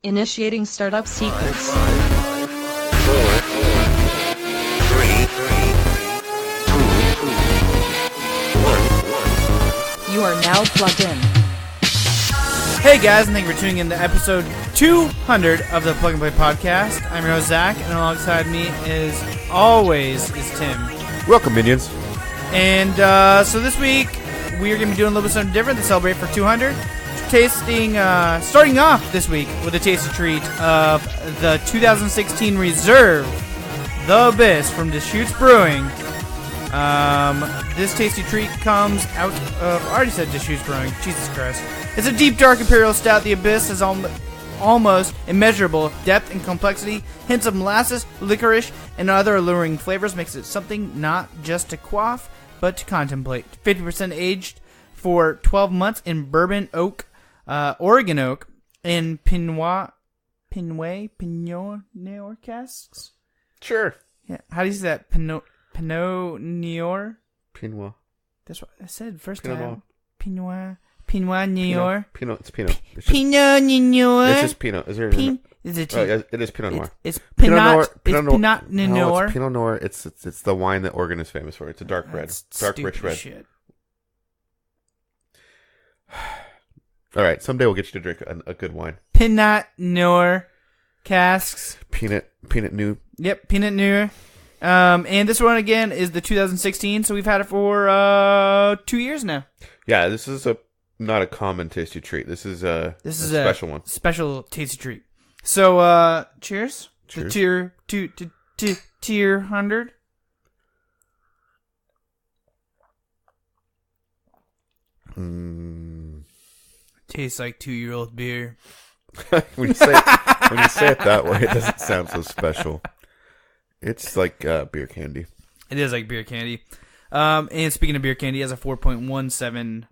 Initiating startup sequence. 5, 4, 3, 2, 1. You are now plugged in. Hey guys, and thank you for tuning in to episode 200 of the Plug and Play Podcast. I'm your host, Zach, and alongside me, as always, is Tim. Welcome, minions. And so this week, we are going to be doing a little bit something different to celebrate for 200. Starting off this week with a tasty treat of the 2016 Reserve, The Abyss from Deschutes Brewing. This tasty treat comes out of, I already said Deschutes Brewing, Jesus Christ. It's a deep, dark Imperial Stout. The Abyss has almost immeasurable depth and complexity. Hints of molasses, licorice, and other alluring flavors makes it something not just to quaff, but to contemplate. 50% aged for 12 months in bourbon oak, Oregon oak, and Pinot Noir casks. Sure. Yeah, how do you say that? Pinot Noir. Pinot. That's what I said first Pinot time. Pinot Noir. Pinot. It's Pinot. It's just, Pinot Noir. It's just Pinot. Is there? Is it? Oh, yeah, it is Pinot Noir. It's Pinot Pinot. Noir. It's Pinot Pinot No, Noir. it's Pinot Noir. It's the wine that Oregon is famous for. It's a dark red, That's dark stupid rich red. Shit. All right, someday we'll get you to drink a good wine. Pinot Noir casks. Peanut new. Yep, Pinot Noir. And this one again is the 2016, so we've had it for 2 years now. Yeah, this is not a common tasty treat. This is a special one. Special tasty treat. So cheers. Cheers. The tier 100. Tastes like 2-year-old beer. when you say it that way, it doesn't sound so special. It's like beer candy. It is like beer candy. And speaking of beer candy, it has a 4.17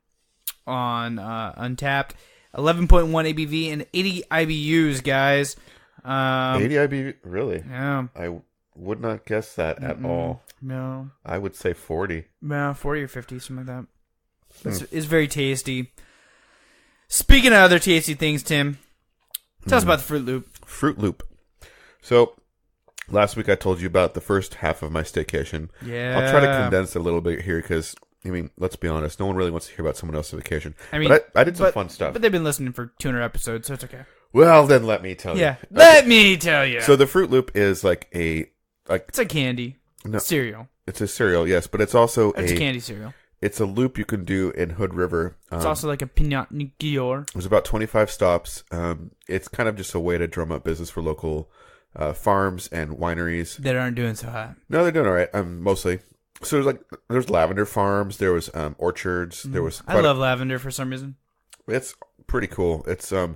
on Untapped, 11.1 ABV, and 80 IBUs, guys. 80 IBU, really? Yeah. I would not guess that at all. No. I would say 40. No, 40 or 50, something like that. It's very tasty. Speaking of other tasty things, Tim, tell us about the Fruit Loop. Fruit Loop. So, last week I told you about the first half of my staycation. Yeah. I'll try to condense it a little bit here because, I mean, let's be honest, no one really wants to hear about someone else's vacation. I mean, but I did some fun stuff. But they've been listening for 200 episodes, so it's okay. Well, then let me tell you. Yeah. Let me tell you. So the Fruit Loop is like it's a candy. No, cereal. It's a cereal, yes, but it's also It's a candy cereal. It's a loop you can do in Hood River. It's also like a Pinot Noir. There's about 25 stops. It's kind of just a way to drum up business for local farms and wineries that aren't doing so hot. No, they're doing all right. Mostly. So there's lavender farms. There was orchards. There was. I love lavender for some reason. It's pretty cool. It's I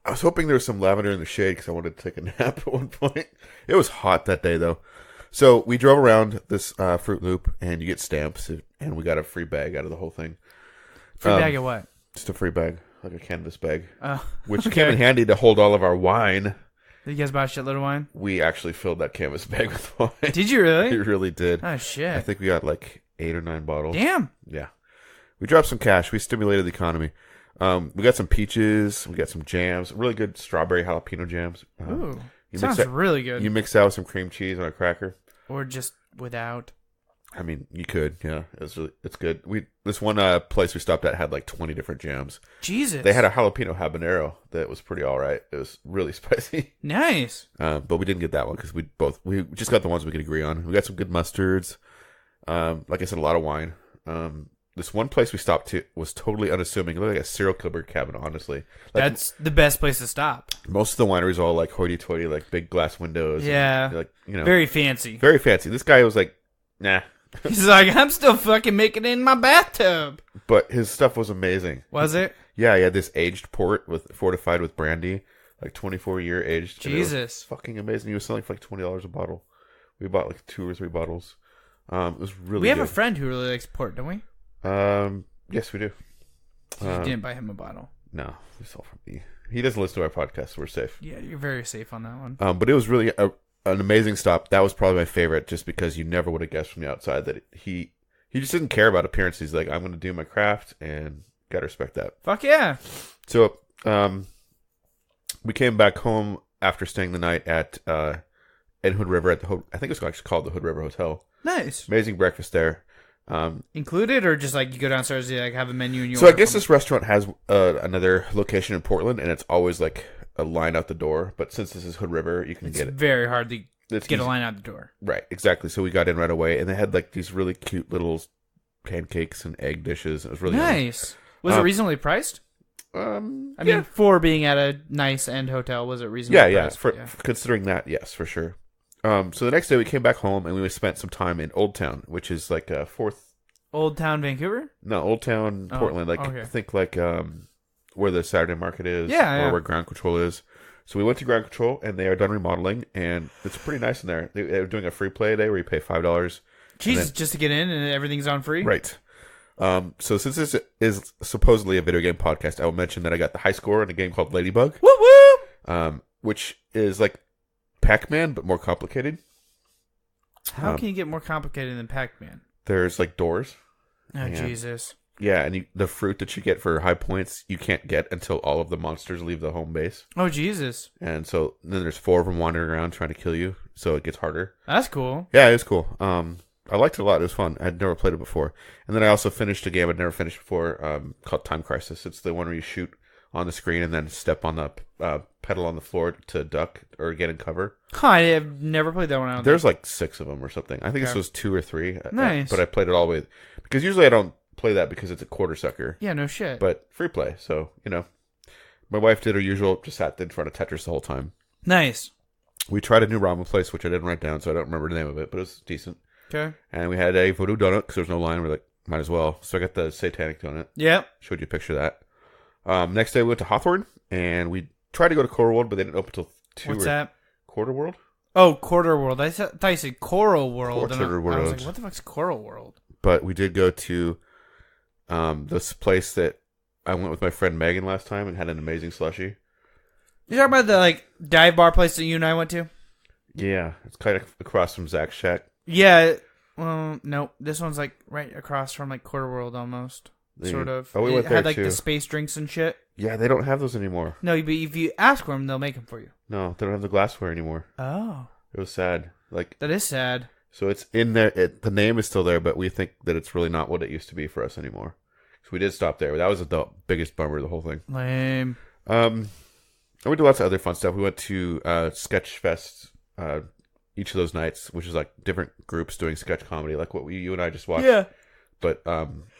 was hoping there was some lavender in the shade because I wanted to take a nap at one point. It was hot that day though. So we drove around this Fruit Loop, and you get stamps, and we got a free bag out of the whole thing. Free bag of what? Just a free bag, like a canvas bag, which okay. came in handy to hold all of our wine. Did you guys buy a shitload of wine? We actually filled that canvas bag with wine. Did you really? We really did. Oh, shit. I think we got like 8 or 9 bottles. Damn. Yeah. We dropped some cash. We stimulated the economy. We got some peaches. We got some jams. Really good strawberry jalapeno jams. Ooh. Sounds really good. You mix that with some cream cheese on a cracker. Or just without. I mean, you could, yeah. It's good. This one place we stopped at had like 20 different jams. Jesus. They had a jalapeno habanero that was pretty all right. It was really spicy. Nice. But we didn't get that one because we just got the ones we could agree on. We got some good mustards. Like I said, a lot of wine. This one place we stopped to was totally unassuming. It looked like a serial killer cabin, honestly. That's the best place to stop. Most of the wineries are all like hoity-toity, like big glass windows. Yeah. And, like, you know, very fancy. Very fancy. This guy was like, nah. He's like, I'm still fucking making it in my bathtub. But his stuff was amazing. Was it? Yeah, he had this aged port fortified with brandy, like 24-year aged. Jesus. Fucking amazing. He was selling for like $20 a bottle. We bought like 2 or 3 bottles. It was really We have good. a friend who really likes port, don't we? Yes, we do. You didn't buy him a bottle. No, we sold from me. He doesn't listen to our podcast, so we're safe. Yeah, you're very safe on that one. But it was really an amazing stop. That was probably my favorite, just because you never would have guessed from the outside that he just didn't care about appearance. He's like, I'm going to do my craft, and gotta respect that. Fuck yeah. So, we came back home after staying the night at in Hood River at the I think it's actually called the Hood River Hotel. Nice. Amazing breakfast there. Included, or just like you go downstairs, you like have a menu and you So I order guess from this restaurant has another location in Portland, and it's always like a line out the door. But since this is Hood River, you can It's get it. very hard to It's get a easy. line out the door. Right, exactly. So we got in right away, and they had like these really cute little pancakes and egg dishes. It was really Nice. Was it reasonably priced? I mean, for being at a nice end hotel, was it reasonably yeah. priced? For considering that, yes, for sure. So the next day we came back home and we spent some time in Old Town, which is like a Old Town Vancouver? Old Town Portland. Like okay. I think like where the Saturday Market is, Yeah. or where Ground Control is. So we went to Ground Control and they are done remodeling, and it's pretty nice in there. They're doing a free play day where you pay $5. Jesus, just to get in and everything's on free? Right. So since this is supposedly a video game podcast, I will mention that I got the high score in a game called Ladybug, Woo woo! which is like Pac-Man but more complicated. How can you get more complicated than Pac-Man? There's like doors. Oh, Yeah. Jesus. Yeah, and the fruit that you get for high points, you can't get until all of the monsters leave the home base. Oh, Jesus. And so then there's 4 of them wandering around trying to kill you, so it gets harder. That's cool. Yeah, it was cool. I liked it a lot. It was fun. I'd never played it before. And then I also finished a game I'd never finished before called Time Crisis. It's the one where you shoot on the screen and then step on the pedal on the floor to duck or get in cover. Huh, I have never played that one out. There's like 6 of them or something. I think this Okay. was 2 or 3. Nice. But I played it all the way. Because usually I don't play that because it's a quarter sucker. Yeah, no shit. But free play. So, my wife did her usual, just sat in front of Tetris the whole time. Nice. We tried a new ramen place, which I didn't write down, so I don't remember the name of it, but it was decent. Okay. And we had a voodoo donut because there was no line. We're like, might as well. So I got the satanic donut. Yep. Showed you a picture of that. Next day we went to Hawthorne, and we tried to go to Quarter World, but they didn't open until 2 What's or that? Quarter World? Oh, Quarter World. I thought you said Coral World. and I Quarter was World. like, what the fuck's Coral World? But we did go to this place that I went with my friend Megan last time and had an amazing slushie. You talking about the dive bar place that you and I went to? Yeah, it's kind of across from Zach's Shack. Yeah. Well, no. This one's right across from Quarter World almost. Sort of. Oh, we went it there had too. the space drinks and shit. Yeah, they don't have those anymore. No, but if you ask for them, they'll make them for you. No, they don't have the glassware anymore. Oh. It was sad. That is sad. So it's in there. The name is still there, but we think that it's really not what it used to be for us anymore. So we did stop there. That was the biggest bummer of the whole thing. Lame. And we did lots of other fun stuff. We went to Sketch Fest each of those nights, which is different groups doing sketch comedy, like what you and I just watched. Yeah. But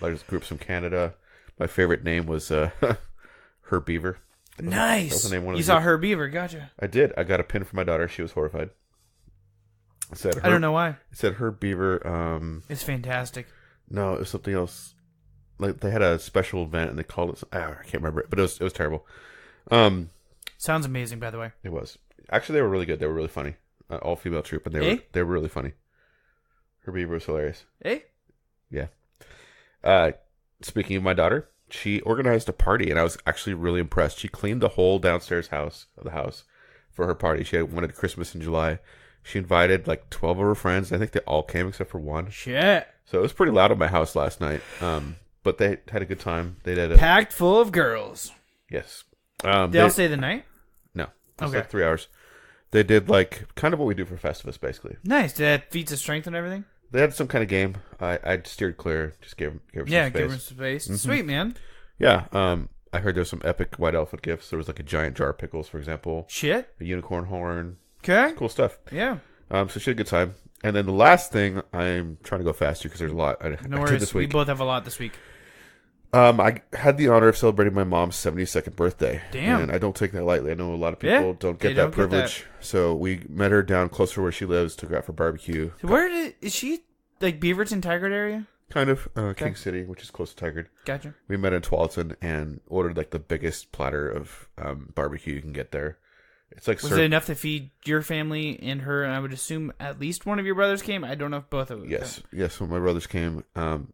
there's groups from Canada. My favorite name was Herb Beaver. Nice. That was the name of one of You the saw groups. Herb Beaver. Gotcha. I did. I got a pin for my daughter. She was horrified. It said I don't know why. It said Herb Beaver. It's fantastic. No, it was something else. Like they had a special event and they called it. I can't remember it, but it was terrible. Sounds amazing, by the way. It was actually they were really good. They were really funny. All female troupe, and they were really funny. Herb Beaver was hilarious. Hey? Yeah. Speaking of my daughter, she organized a party, and I was actually really impressed. She cleaned the whole downstairs house for her party. She wanted Christmas in July. She invited 12 of her friends. I think they all came except for one. Shit. So it was pretty loud at my house last night. But they had a good time. They did Packed full of girls. yes. They all stay the night? No. It's Okay. 3 hours. They did kind of what we do for Festivus, basically. Nice. Did that feats of strength and everything? They had some kind of game. I steered clear. Just gave her some Yeah, space. give her some space. Sweet, man. Yeah. I heard there's some epic white elephant gifts. There was a giant jar of pickles, for example. Shit. A unicorn horn. Okay. Cool stuff. Yeah. So she had a good time. And then the last thing, I'm trying to go faster because there's a lot I No did worries. this We week. both have a lot this week. I had the honor of celebrating my mom's 72nd birthday. Damn. And I don't take that lightly. I know a lot of people Yeah, don't they get that don't get privilege. So we met her down closer to where she lives, took her out for barbecue. So is she Beaverton, Tigard area? Kind of. King City, which is close to Tigard. Gotcha. We met in Tualatin and ordered the biggest platter of barbecue you can get there. It's Was it enough to feed your family and her? And I would assume at least one of your brothers came. I don't know if both of them. Yes. When my brothers came,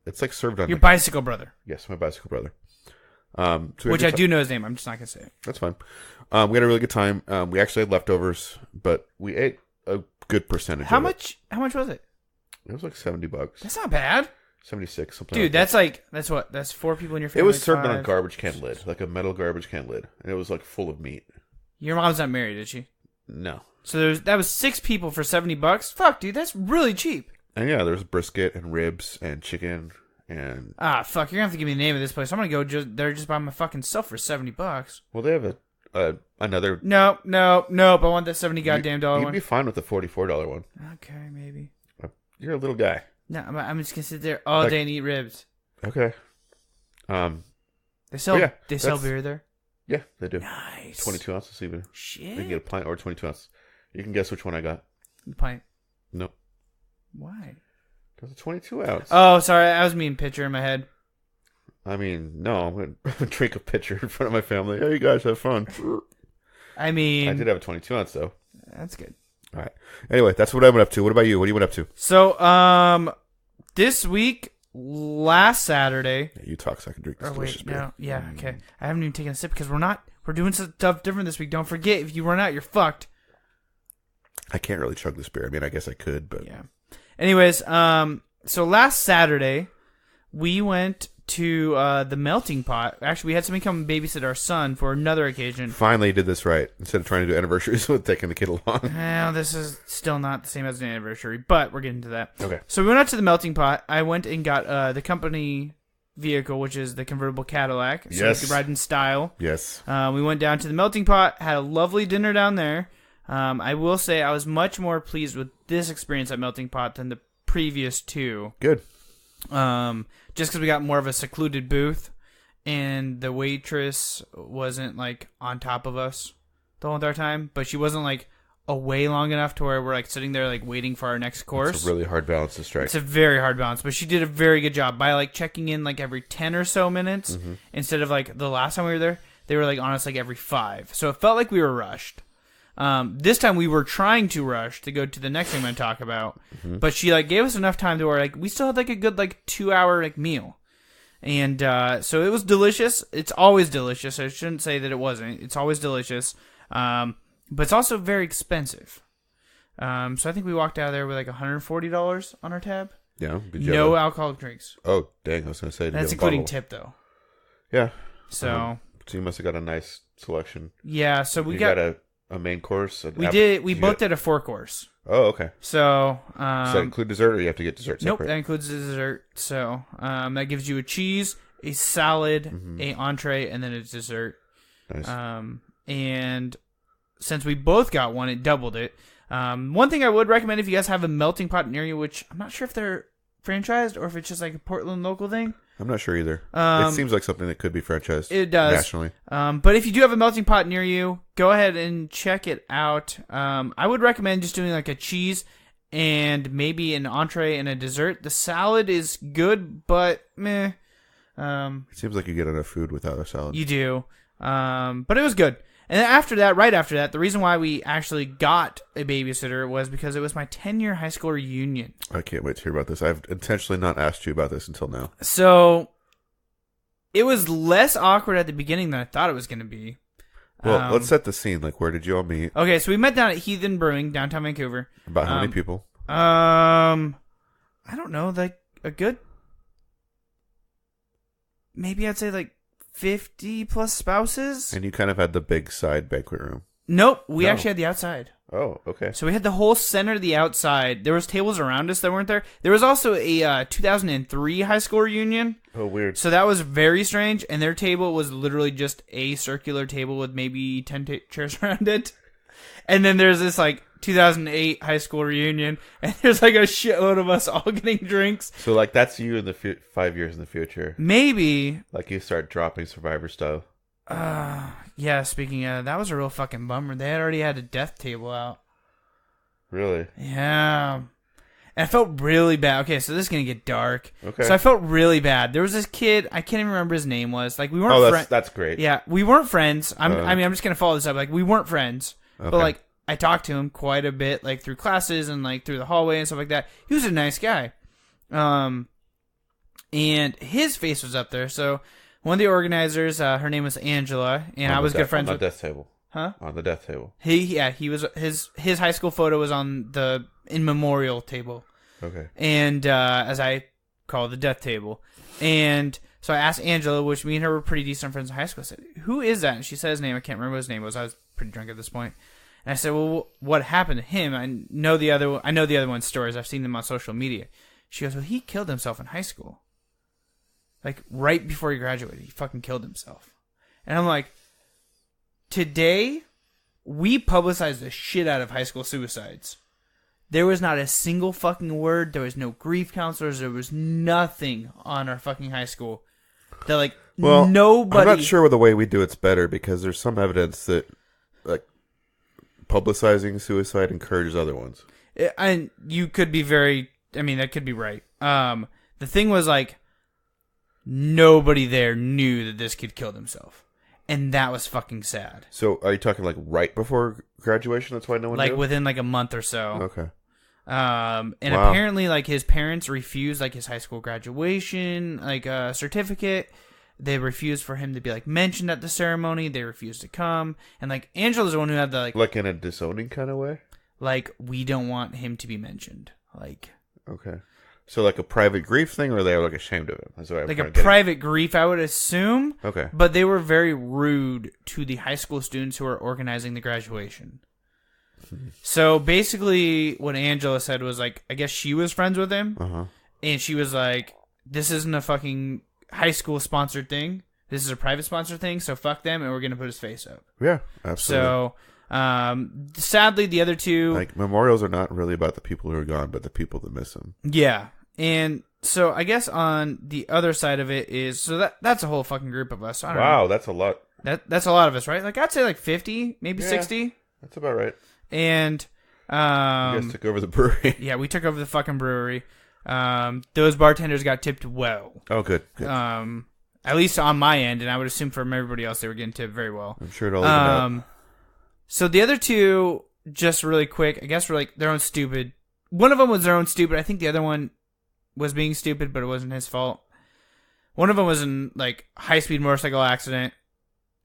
it's served on Your bicycle brother, yes, my bicycle brother. So we which had I a good do know his name. I'm just not gonna say it. That's fine. We had a really good time. We actually had leftovers, but we ate a good percentage. How of much? How much was it? It was $70. That's not bad, 76, something. dude. like that. That's what? That's 4 people in your It family. was served on a 5. garbage can lid, like a metal garbage can lid, and it was full of meat. Your mom's not married, is she? No. So that was 6 people for $70. Fuck, dude, that's really cheap. And yeah, there's brisket and ribs and chicken and... Ah, fuck, you're gonna have to give me the name of this place. I'm gonna go there just by my fucking self for $70. Well, they have another... No. I want that $70 goddamn dollar You'd one. be fine with the $44 one. Okay, maybe. You're a little guy. No, I'm just gonna sit there all day and eat ribs. Okay. They sell that's- beer there. Yeah, they do. Nice. 22 ounces even. You Shit. can get a pint or 22 ounces. You can guess which one I got. Pint. Nope. Why? Because a 22 ounce. Oh, sorry. I was mean pitcher in my head. I mean, no, I'm going to drink a pitcher in front of my family. Hey, you guys have fun. I mean, I did have a 22 ounce, though. that's good. All right. Anyway, that's what I went up to. What about you? What do you went up to? So, this week, last Saturday. Yeah, you talk so I can drink this Oh delicious wait, beer. no, yeah, okay. I haven't even taken a sip because we're doing stuff different this week. Don't forget, if you run out, you're fucked. I can't really chug this beer. I mean, I guess I could, but... Yeah. Anyways, so last Saturday, we went to the Melting Pot. Actually, we had somebody come babysit our son for another occasion. Finally did this right. Instead of trying to do anniversaries with taking the kid along. Well, this is still not the same as an anniversary, but we're getting to that. Okay. So we went out to the Melting Pot. I went and got the company vehicle, which is the convertible Cadillac. So Yes. we could ride in style. Yes. We went down to the Melting Pot, had a lovely dinner down there. I will say I was much more pleased with this experience at Melting Pot than the previous 2. Good. Just because we got more of a secluded booth, and the waitress wasn't like on top of us the whole entire time, but she wasn't like away long enough to where we're like sitting there like waiting for our next course. It's a really hard balance to strike. It's a very hard balance, but she did a very good job by like checking in like every 10 or so minutes instead of like the last time we were there. They were like on us like every 5, so it felt like we were rushed. This time we were trying to rush to go to the next thing I'm going to talk about, but she like gave us enough time to where like we still had like a good like 2-hour like meal, and so it was delicious. It's always delicious. I shouldn't say that it wasn't. It's always delicious, but it's also very expensive. So I think we walked out of there with like $140 on our tab. Yeah. Did you No have alcoholic drinks. Oh, dang. I was going to say. did you That's have a including bottle? tip though. Yeah. So So you must have got a nice selection. yeah, so we you got a main course. we did. We both did a 4-course. Oh, okay. So Does that include dessert, or you have to get dessert nope, separate? that includes the dessert. So that gives you a cheese, a salad, a entree, and then a dessert. Nice. And since we both got one, it doubled it. One thing I would recommend if you guys have a Melting Pot near you, which I'm not sure if they're franchised or if it's just like a Portland local thing. I'm not sure either. It seems like something that could be franchised. It does. Nationally. But if you do have a Melting Pot near you, go ahead and check it out. I would recommend just doing like a cheese and maybe an entree and a dessert. The salad is good, but meh. It seems like you get enough food without a salad. You do. But it was good. And then after that, right after that, the reason why we actually got a babysitter was because it was my 10-year high school reunion. I can't wait to hear about this. I've intentionally not asked you about this until now. So it was less awkward at the beginning than I thought it was going to be. Well, let's set the scene. Like, where did you all meet? Okay, so we met down at Heathen Brewing, downtown Vancouver. About how many people? I don't know, like a good, maybe I'd say like 50 plus spouses. And you kind of had the big side banquet room. Nope, we No. actually had the outside. Oh, okay. So we had the whole center of the outside. There was tables around us that weren't there. There was also a 2003 high school reunion. Oh, weird. So that was very strange. And their table was literally just a circular table with maybe 10 chairs around it. And then there's this like 2008 high school reunion, and there's like a shitload of us all getting drinks. So, like, that's you in the 5 years in the future. Maybe. Like, you start dropping Survivor style. Yeah, speaking of, that was a real fucking bummer. They had already had a death table out. Really? Yeah. And I felt really bad. Okay, so this is going to get dark. Okay. So I felt really bad. There was this kid, I can't even remember his name was. Like, we weren't Oh, friends. that's great. Yeah, we weren't friends. I'm just going to follow this up. Like, we weren't friends. Okay. But, like, I talked to him quite a bit, like, through classes and, like, through the hallway and stuff like that. He was a nice guy. And his face was up there. So one of the organizers, her name was Angela, and I was good friends on with... the death table. Huh? On the death table. He was... His high school photo was on the in memorial table. Okay. And as I call it, the death table. And so I asked Angela, which me and her were pretty decent friends in high school. I said, "Who is that?" And she said his name. I can't remember what his name was. I was pretty drunk at this point. And I said, well, what happened to him? I know the other one's stories. I've seen them on social media. She goes, well, he killed himself in high school. Like, right before he graduated, he fucking killed himself. And I'm like, today, we publicized the shit out of high school suicides. There was not a single fucking word. There was no grief counselors. There was nothing on our fucking high school. That, like, Well, nobody... I'm not sure the way we do it's better because there's some evidence that, like, publicizing suicide encourages other ones. And you could be very... I mean, that could be right. The thing was, like, nobody there knew that this kid killed himself. And that was fucking sad. So, are you talking, like, right before graduation? That's why no one Like, knew? within, like, a month or so. Okay. And Wow. apparently, like, his parents refused, like, his high school graduation, like, certificate. They refused for him to be, like, mentioned at the ceremony. They refused to come. And, like, Angela's the one who had the, Like in a disowning kind of way? like, we don't want him to be mentioned. Like Okay. So, like a private grief thing, or they were, like, ashamed of him? That's what I'm a trying to get at. private grief, I would assume. Okay. But they were very rude to the high school students who were organizing the graduation. So basically, what Angela said was like, I guess she was friends with him, Uh-huh. and she was like, "This isn't a fucking high school sponsored thing. This is a private sponsored thing. So fuck them, and we're gonna put his face up." Yeah, absolutely. So, sadly, the other two, Like, memorials are not really about the people who are gone, but the people that miss them. yeah, and so I guess on the other side of it is that's a whole fucking group of us. I don't know. Wow, that's a lot. That's a lot of us, right? Like I'd say like 50, maybe Yeah. 60. That's about right. And You guys took over the brewery. yeah, we took over the fucking brewery. Those bartenders got tipped well. Oh, good. Good. At least on my end, and I would assume from everybody else they were getting tipped very well. I'm sure it all evened out. So the other two, just really quick, I guess were like their own stupid. One of them was their own stupid. I think the other one was being stupid, but it wasn't his fault. One of them was in like high-speed motorcycle accident,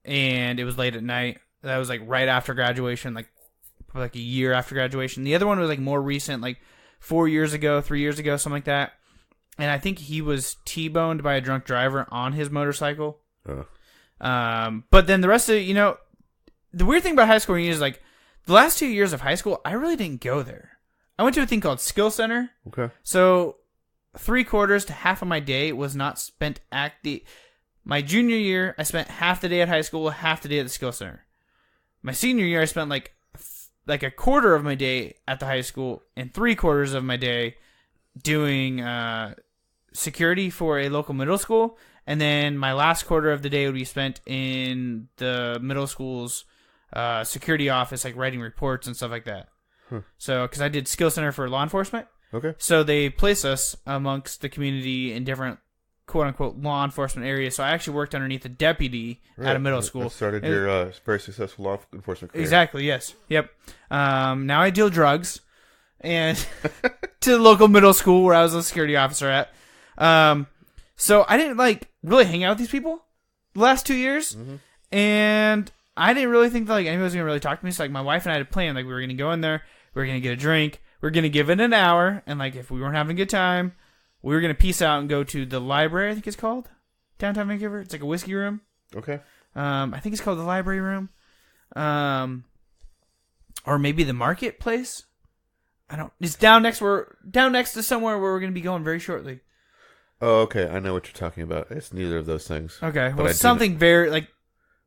and it was late at night. That was like right after graduation, like a year after graduation. The other one was like more recent, like 4 years ago, 3 years ago, something like that. And I think he was T-boned by a drunk driver on his motorcycle. But then the rest of it, the weird thing about high school is like the last 2 years of high school, I really didn't go there. I went to a thing called Skill Center. Okay. So 3/4 to half of my day was not spent at my junior year, I spent half the day at high school, half the day at the Skill Center. My senior year, I spent like a quarter of my day at the high school and 3/4 of my day doing security for a local middle school. And then my last quarter of the day would be spent in the middle school's security office, like writing reports and stuff like that. So, because I did Skill Center for law enforcement. Okay. So they placed us amongst the community in different quote-unquote law enforcement areas. So I actually worked underneath a deputy at a middle school. That started your very successful law enforcement career. Exactly, yes. Yep. Now I deal drugs. And to the local middle school where I was a security officer at. So I didn't really hang out with these people the last 2 years. Mm-hmm. And I didn't really think that anybody was going to really talk to me. So my wife and I had a plan. We were going to go in there. We were going to get a drink. We were going to give it an hour. And if we weren't having a good time, we were going to peace out and go to the library, I think it's called. Downtown Vancouver. It's like a whiskey room. Okay. I think it's called the library room. Or maybe the marketplace. It's down next to somewhere where we're going to be going very shortly. Oh, okay. I know what you're talking about. It's neither of those things. Okay. But Well, something very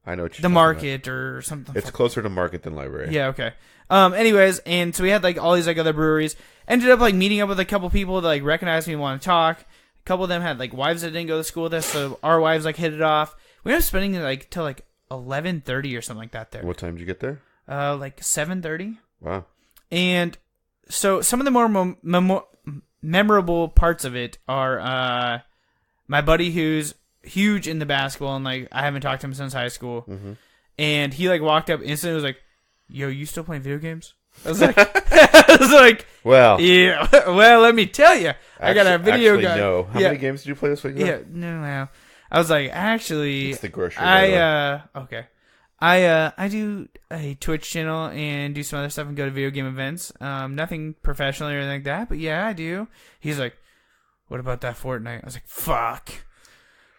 I know what you're the talking market or something. about. It's closer to market than library. Yeah, okay. Anyways, and so we had all these other breweries. Ended up meeting up with a couple people that recognized me and want to talk. A couple of them had wives that didn't go to school with us, so our wives hit it off. We ended up spending till 11:30 or something like that there. What time did you get there? 7:30. Wow. And so some of the more memorable parts of it are my buddy who's huge into basketball, and I haven't talked to him since high school. Mm-hmm. And he walked up instantly and was like, "Yo, you still playing video games?" I was like, well, yeah. Well, let me tell you, I got a video guy. No. How many games did you play this week? Yeah, no. I was like, actually, it's the grocery. Okay. I do a Twitch channel and do some other stuff and go to video game events. Nothing professionally or anything like that, but yeah, I do. He's like, "What about that Fortnite?" I was like, "Fuck."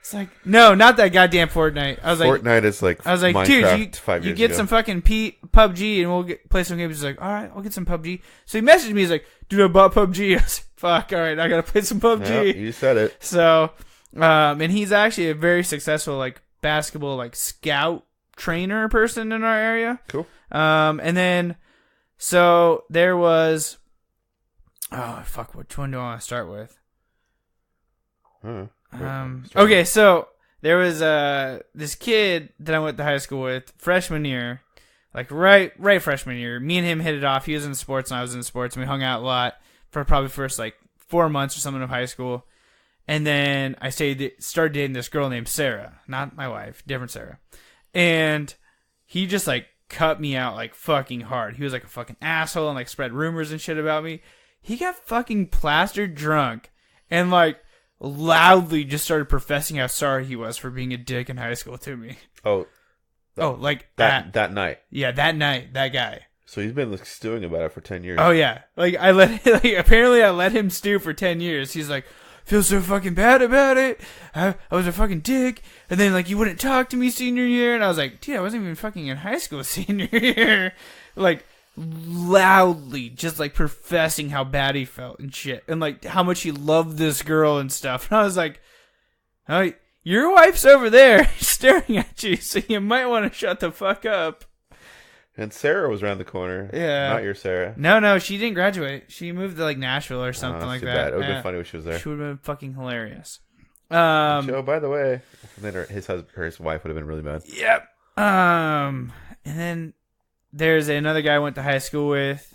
It's like, no, not that goddamn Fortnite. I was like, Fortnite is like Minecraft dude, 5 you years get ago. some fucking PUBG and we'll play some games. He's like, all right, I'll get some PUBG. So he messaged me. He's like, dude, I bought PUBG. I was like, fuck, all right, I gotta play some PUBG. Yep, you said it. So, and he's actually a very successful like basketball like scout trainer person in our area. Cool. And then, so there was, oh fuck, which one do I want to start with? Huh. Okay, so there was this kid that I went to high school with freshman year, like right freshman year. Me and him hit it off. He was in sports and I was in sports, and we hung out a lot for probably first like 4 months or something of high school. And then I started dating this girl named Sarah, not my wife, different Sarah. And he just like cut me out like fucking hard. He was like a fucking asshole and like spread rumors and shit about me. He got fucking plastered drunk and like loudly just started professing how sorry he was for being a dick in high school to me. Oh, Like that night. Yeah, that night, that guy. So he's been like stewing about it for 10 years. Oh yeah, like apparently I let him stew for 10 years. He's like, feel so fucking bad about it. I was a fucking dick, and then like you wouldn't talk to me senior year, and I was like, dude, I wasn't even fucking in high school senior year. Like loudly, just like professing how bad he felt and shit, and like how much he loved this girl and stuff. And I was like, oh, your wife's over there staring at you, so you might want to shut the fuck up. And Sarah was around the corner. Yeah. Not your Sarah. No, she didn't graduate. She moved to like Nashville or something like too that. Bad. It would have Yeah. been funny if she was there. She would have been fucking hilarious. Oh, by the way. And then his wife would have been really mad. Yep. And then there's another guy I went to high school with,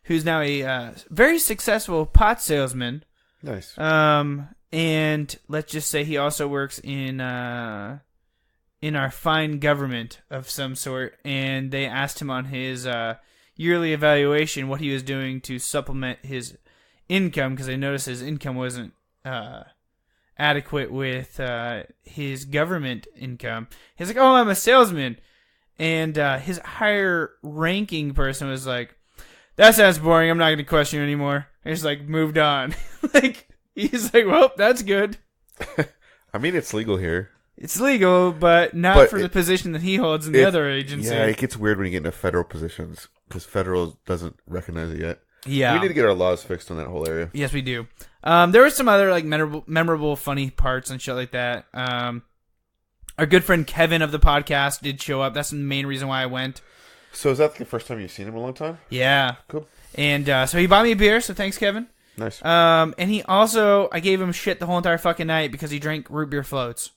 who's now a very successful pot salesman. Nice. And let's just say he also works in our fine government of some sort. And they asked him on his yearly evaluation what he was doing to supplement his income, because they noticed his income wasn't adequate with his government income. He's like, oh, I'm a salesman. And his higher ranking person was like, that sounds boring. I'm not going to question you anymore. And he's like, moved on. Like, he's like, well, that's good. I mean, it's legal here. It's legal, but not for the position that he holds in the other agency. Yeah, it gets weird when you get into federal positions because federal doesn't recognize it yet. Yeah. We need to get our laws fixed on that whole area. Yes, we do. There were some other like memorable, funny parts and shit like that. Our good friend Kevin of the podcast did show up. That's the main reason why I went. So is that the first time you've seen him in a long time? Yeah. Cool. And so he bought me a beer, so thanks, Kevin. Nice. And he also, I gave him shit the whole entire fucking night because he drank root beer floats.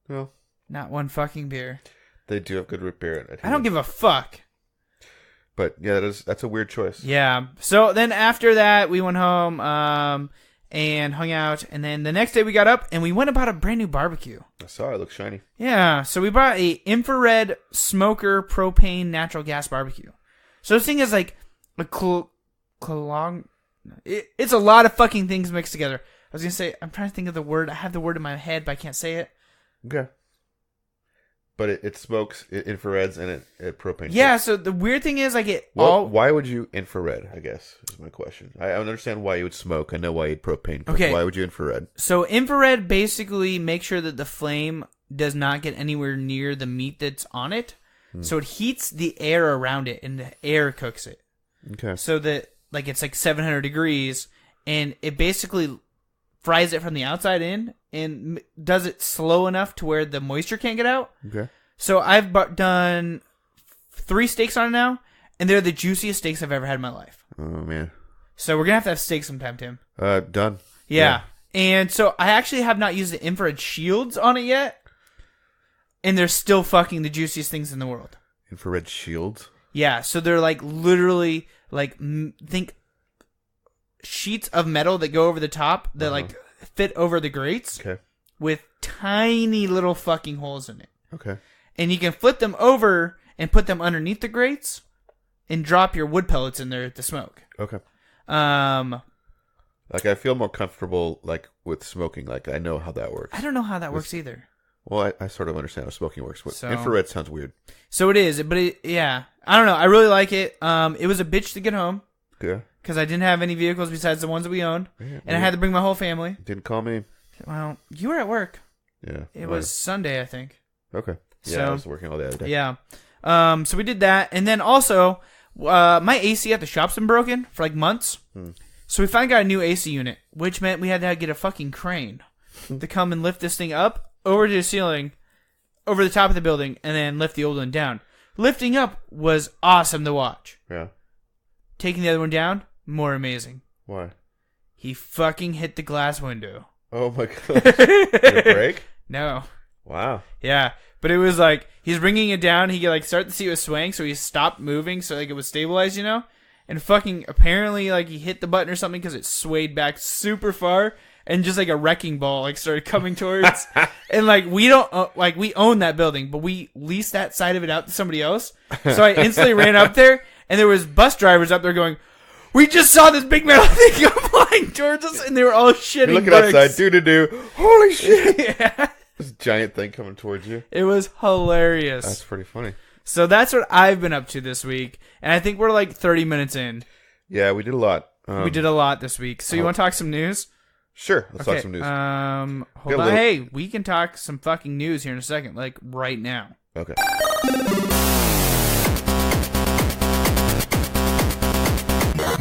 Well, not one fucking beer. They do have good root beer. I don't give a fuck. But yeah, that's a weird choice. Yeah. So then after that, we went home and hung out. And then the next day we got up and we went and bought a brand new barbecue. I saw it. Looks shiny. Yeah. So we bought a infrared smoker propane natural gas barbecue. So this thing is like a it's a lot of fucking things mixed together. I was going to say, I'm trying to think of the word. I have the word in my head, but I can't say it. Okay. But it smokes, it infrareds, and it propane. Yeah, so the weird thing is, like, why would you infrared, I guess, is my question. I understand why you would smoke. I know why you'd propane. But okay. Why would you infrared? So infrared basically makes sure that the flame does not get anywhere near the meat that's on it. So it heats the air around it, and the air cooks it. Okay. So that, like, it's like 700 degrees, and it basically fries it from the outside in and does it slow enough to where the moisture can't get out. Okay. So I've done 3 steaks on it now, and they're the juiciest steaks I've ever had in my life. Oh, man. So we're going to have steak sometime, Tim. Done. Yeah. And so I actually have not used the infrared shields on it yet, and they're still fucking the juiciest things in the world. Infrared shields? Yeah, so they're like literally like think sheets of metal that go over the top that like fit over the grates with tiny little fucking holes in it. Okay. And you can flip them over and put them underneath the grates and drop your wood pellets in there to smoke. Okay. Like I feel more comfortable like with smoking. Like I know how that works. I don't know how that works either. Well, I sort of understand how smoking works. So, infrared sounds weird. So it is, but yeah, I don't know. I really like it. It was a bitch to get home. Yeah. Because I didn't have any vehicles besides the ones that we owned, and I had to bring my whole family. Didn't call me. Well, you were at work. Yeah. It was Sunday, I think. Okay. Yeah, So- I was working all the other day. Yeah. So we did that, and then also, my AC at the shop's been broken for like months. So we finally got a new AC unit, which meant we had to get a fucking crane to come and lift this thing up over to the ceiling, over the top of the building, and then lift the old one down. Lifting up was awesome to watch. Yeah. Taking the other one down, more amazing. Why? He fucking hit the glass window. Oh my god. Did it break? No. Wow. Yeah, but it was like he's bringing it down. He could like start to see it was swaying, so he stopped moving, so like it was stabilized, you know. And fucking apparently like he hit the button or something because it swayed back super far, and just like a wrecking ball like started coming towards. And like we don't like we own that building, but we leased that side of it out to somebody else. So I instantly ran up there, and there was bus drivers up there going, "We just saw this big metal thing come flying towards us," and they were all shitting You're looking bricks. outside, doo-doo-doo. Holy shit. Yeah. This giant thing coming towards you. It was hilarious. That's pretty funny. So that's what I've been up to this week, and I think we're like 30 minutes in. Yeah, we did a lot. We did a lot this week. So you want to talk some news? Sure. Let's talk some news. Hold Got on. a little- Hey, we can talk some fucking news here in a second, like right now. Okay.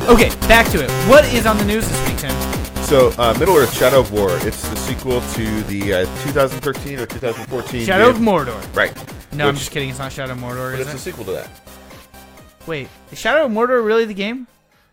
Okay, back to it. What is on the news this week, Tim? So, Middle-earth Shadow of War. It's the sequel to the 2013 or 2014 Shadow of game. Mordor. Right. No, I'm Which- just kidding. It's not Shadow of Mordor, But is it's a it? sequel to that. Wait, is Shadow of Mordor really the game?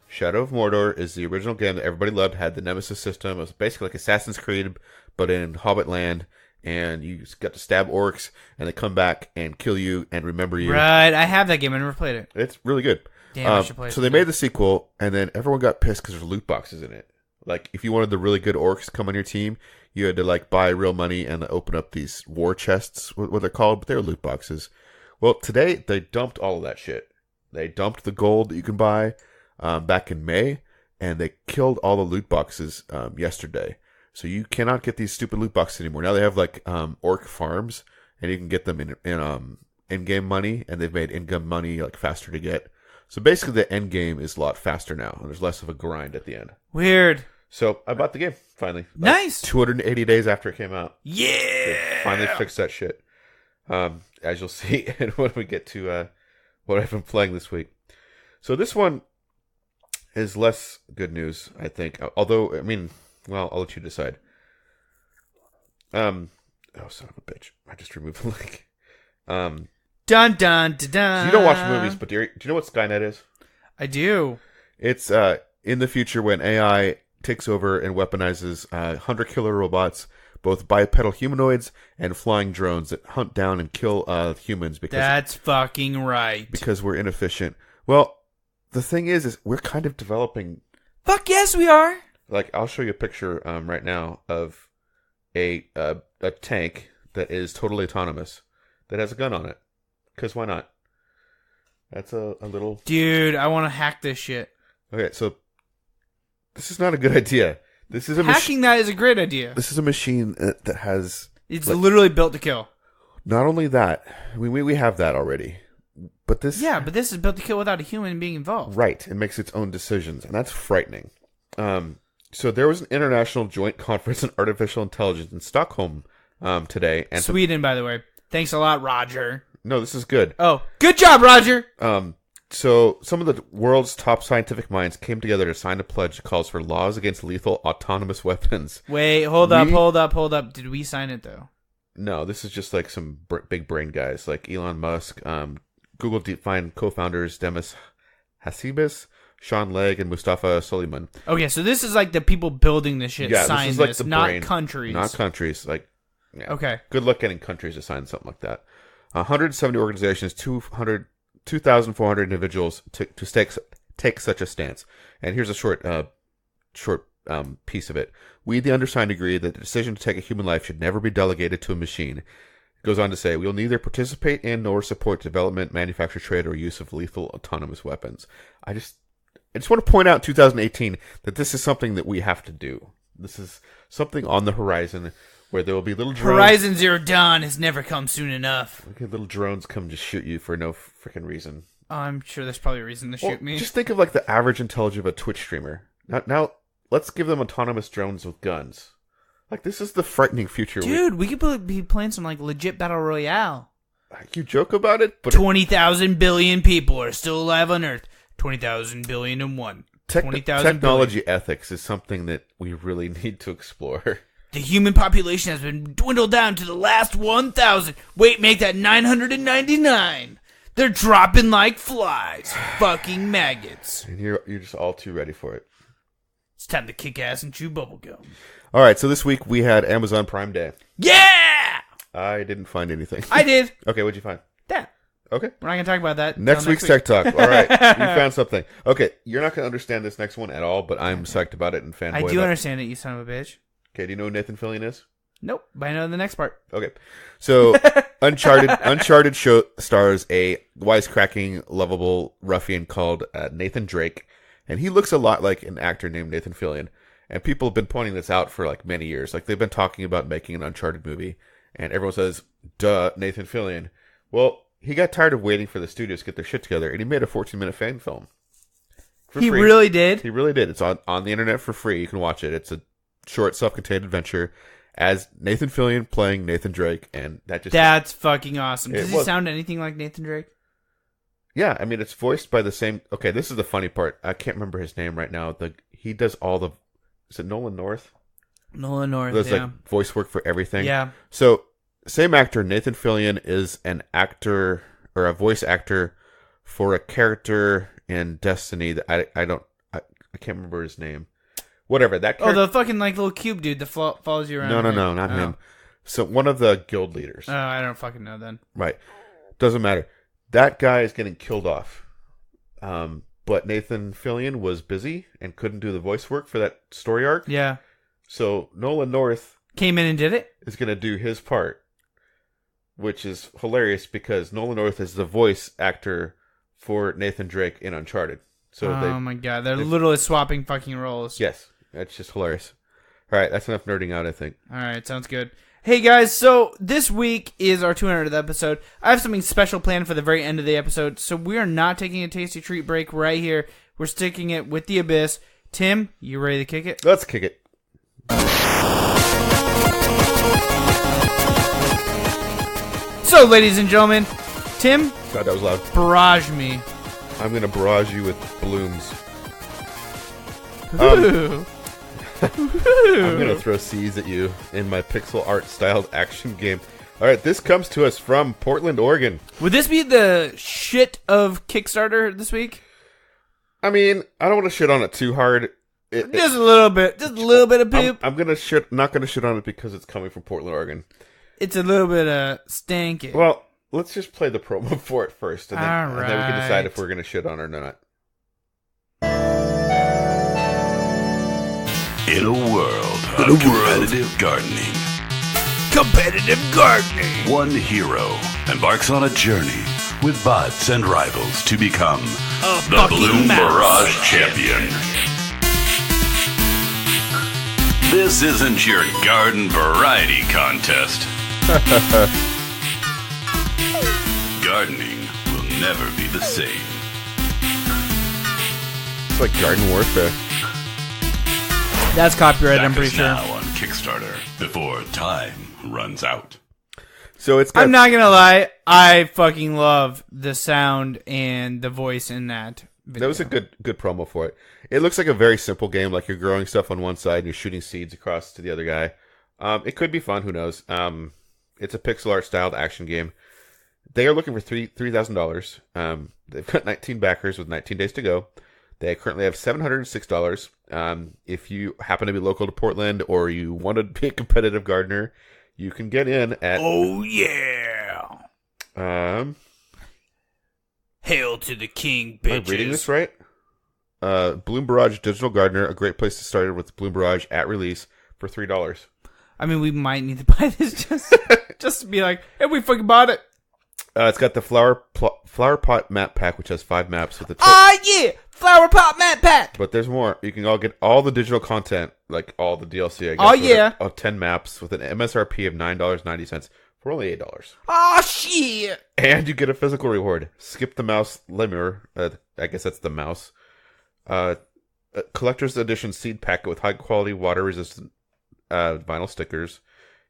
Shadow of Mordor is the original game that everybody loved. Had the Nemesis system. It was basically like Assassin's Creed, but in Hobbit land. And you just got to stab orcs, and they come back and kill you and remember you. Right, I have that game. I never played it. It's really good. Damn, I should play it So they someday. made the sequel, and then everyone got pissed because there's loot boxes in it. Like, if you wanted the really good orcs to come on your team, you had to, like, buy real money and open up these war chests, what they're called, but they're loot boxes. Well, today, they dumped all of that shit. They dumped the gold that you can buy back in May, and they killed all the loot boxes yesterday. So you cannot get these stupid loot boxes anymore. Now they have, like, orc farms, and you can get them in-game money, and they've made in-game money, like, faster to get. So basically, the end game is a lot faster now, and there's less of a grind at the end. Weird. So I bought the game finally. Nice. 280 days after it came out, Yeah. they finally fixed that shit. As you'll see, and when we get to what I've been playing this week. So this one is less good news, I think. Although, I mean, well, I'll let you decide. Oh, son of a bitch! I just removed the link. Dun dun dun dun. So you don't watch movies, but do you know what Skynet is? I do. It's in the future when AI takes over and weaponizes hunter-killer robots, both bipedal humanoids and flying drones that hunt down and kill humans That's fucking right. because we're inefficient. Well, the thing is we're kind of developing. Fuck yes, we are. Like, I'll show you a picture right now of a tank that is totally autonomous that has a gun on it. Because why not? That's a little... Dude, I want to hack this shit. Okay, so this is not a good idea. This is a Hacking that is a great idea. This is a machine that has... It's literally built to kill. Not only that, we have that already. But this... Yeah, but this is built to kill without a human being involved. Right, it makes its own decisions, and that's frightening. So there was an international joint conference on artificial intelligence in Stockholm today. And Sweden, by the way. Thanks a lot, Roger. no, this is good. Oh, good job, Roger. So some of the world's top scientific minds came together to sign a pledge that calls for laws against lethal autonomous weapons. Wait, hold up. Did we sign it, though? No, this is just like some big brain guys like Elon Musk, Google DeepMind co-founders Demis Hassabis, Sean Legg, and Mustafa Suleiman. Okay, so this is like the people building this shit Yeah, sign this is like this, the not brain. countries. Not countries. Like, yeah. Okay. Good luck getting countries to sign something like that. 170 organizations, 2,400 individuals to take such a stance. And here's a short piece of it. We, the undersigned, agree that the decision to take a human life should never be delegated to a machine. It goes on to say, we will neither participate in nor support development, manufacture, trade, or use of lethal autonomous weapons. I just want to point out in 2018 that this is something that we have to do. This is something on the horizon where there will be little drones. Horizon Zero Dawn has never come soon enough. Okay, little drones come to shoot you for no freaking reason. I'm sure there's probably a reason to shoot me. Just think of like the average intelligence of a Twitch streamer. Now let's give them autonomous drones with guns. Like, this is the frightening future. Dude, we could be playing some like legit battle royale. You joke about it, but 20,000 billion people are still alive on Earth. 20,000 billion and one. 20,000 technology ethics is something that we really need to explore. The human population has been dwindled down to the last 1,000. Wait, make that 999. They're dropping like flies. Fucking maggots. And you're just all too ready for it. It's time to kick ass and chew bubblegum. All right, so this week we had Amazon Prime Day. Yeah! I didn't find anything. I did. Okay, what'd you find? That. Okay. We're not going to talk about that. Next until week's Tech Talk. All right, you found something. Okay, you're not going to understand this next one at all, but I'm psyched about it and fanboy I about do it. understand it, you son of a bitch. Okay, do you know who Nathan Fillion is? Nope, but I know the next part. Okay, so Uncharted show stars a wisecracking, lovable ruffian called Nathan Drake, and he looks a lot like an actor named Nathan Fillion. And people have been pointing this out for like many years. Like they've been talking about making an Uncharted movie, and everyone says, "Duh, Nathan Fillion." Well, he got tired of waiting for the studios to get their shit together, and he made a 14-minute fan film. He free. really did? He really did. It's on the internet for free. You can watch it. It's a short, self-contained adventure as Nathan Fillion playing Nathan Drake, and that's fucking awesome. Does he was. sound anything like Nathan Drake? Yeah, I mean, it's voiced by the same... Okay, this is the funny part. I can't remember his name right now. He does all the... Is it Nolan North? Nolan North, Does yeah. like voice work for everything. Yeah. So, same actor, Nathan Fillion, is an actor or a voice actor for a character in Destiny that I can't remember his name. Whatever that. The fucking like little cube dude that follows you around. No, not him. So one of the guild leaders. Oh, I don't fucking know then. Right. Doesn't matter. That guy is getting killed off. But Nathan Fillion was busy and couldn't do the voice work for that story arc. Yeah. So Nolan North came in and did it? Is going to do his part, which is hilarious because Nolan North is the voice actor for Nathan Drake in Uncharted. So my god, they're literally swapping fucking roles. Yes, that's just hilarious. All right, that's enough nerding out, I think. All right, sounds good. Hey guys, so this week is our 200th episode. I have something special planned for the very end of the episode, so we are not taking a tasty treat break right here. We're sticking it with the Abyss. Tim, you ready to kick it? Let's kick it. So, ladies and gentlemen, Tim, God, that was loud. barrage me. I'm going to barrage you with blooms. Ooh. I'm going to throw C's at you in my pixel art styled action game. All right, this comes to us from Portland, Oregon. Would this be the shit of Kickstarter this week? I mean, I don't want to shit on it too hard. Just a little bit of poop. I'm not gonna shit on it because it's coming from Portland, Oregon. It's a little bit stanky. Well, let's just play the promo for it first, and then we can decide Alright. if we're gonna shit on it or not. In a world of competitive gardening, one hero embarks on a journey with bots and rivals to become the fucking Bloom mouse. Barrage champion. This isn't your garden variety contest. Gardening will never be the same. It's like garden warfare. That's copyrighted, I'm Back pretty us sure. now on Kickstarter before time runs out. So it's got, I'm not gonna lie, I fucking love the sound and the voice in that video. that was a good promo for it. It looks like a very simple game, like you're growing stuff on one side and you're shooting seeds across to the other guy. It could be fun, who knows? It's a pixel art styled action game. They are looking for $3,000. They've got 19 backers with 19 days to go. They currently have $706. If you happen to be local to Portland or you want to be a competitive gardener, you can get in at... Oh yeah! Hail to the king, bitches. Am I reading this right? Bloom Barrage Digital Gardener, a great place to start with Bloom Barrage at release for $3. I mean, we might need to buy this just to be like, hey, we fucking bought it. It's got the flower pot map pack, which has 5 maps with the. Ah, yeah! Flower pot map pack! But there's more. You can all get all the digital content, like all the DLC. I guess, Oh, yeah. Of 10 maps with an MSRP of $9.90 for only $8. Oh, shit! And you get a physical reward. Skip the Mouse Lemur. I guess that's the mouse. A collector's edition seed packet with high quality water resistant vinyl stickers.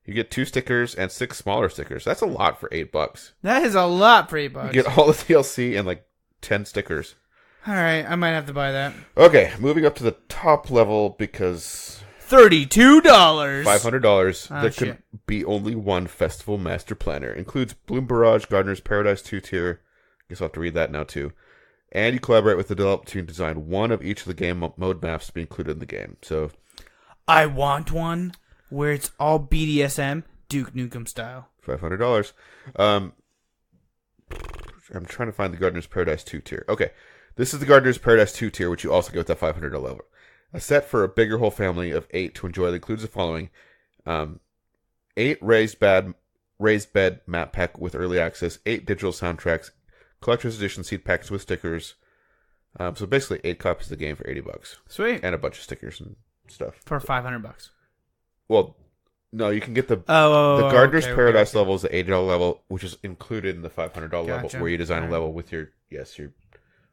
You get 2 stickers and 6 smaller stickers. That's a lot for $8. That is a lot for $8. You get all the DLC and like 10 stickers. All right, I might have to buy that. Okay, moving up to the top level because $32. $500. Oh, There shit. can be only one festival master planner. Includes Bloom Barrage, Gardener's Paradise 2 tier. Guess I'll have to read that now too. And you collaborate with the developer to design one of each of the game mode maps to be included in the game. So I want one where it's all BDSM, Duke Nukem style. $500. I'm trying to find the Gardener's Paradise 2 tier. Okay, this is the Gardener's Paradise 2 tier, which you also get with that $500 level. A set for a bigger whole family of 8 to enjoy that includes the following: 8 raised bed map pack with early access, 8 digital soundtracks, collector's edition seed packs with stickers. So basically 8 copies of the game for $80. Sweet. And a bunch of stickers and stuff. For $500. Well, no, you can get the Oh, Gardener's okay, Paradise okay. level is the $80 level, which is included in the $500 level, Gotcha. where you design a Alright. level with your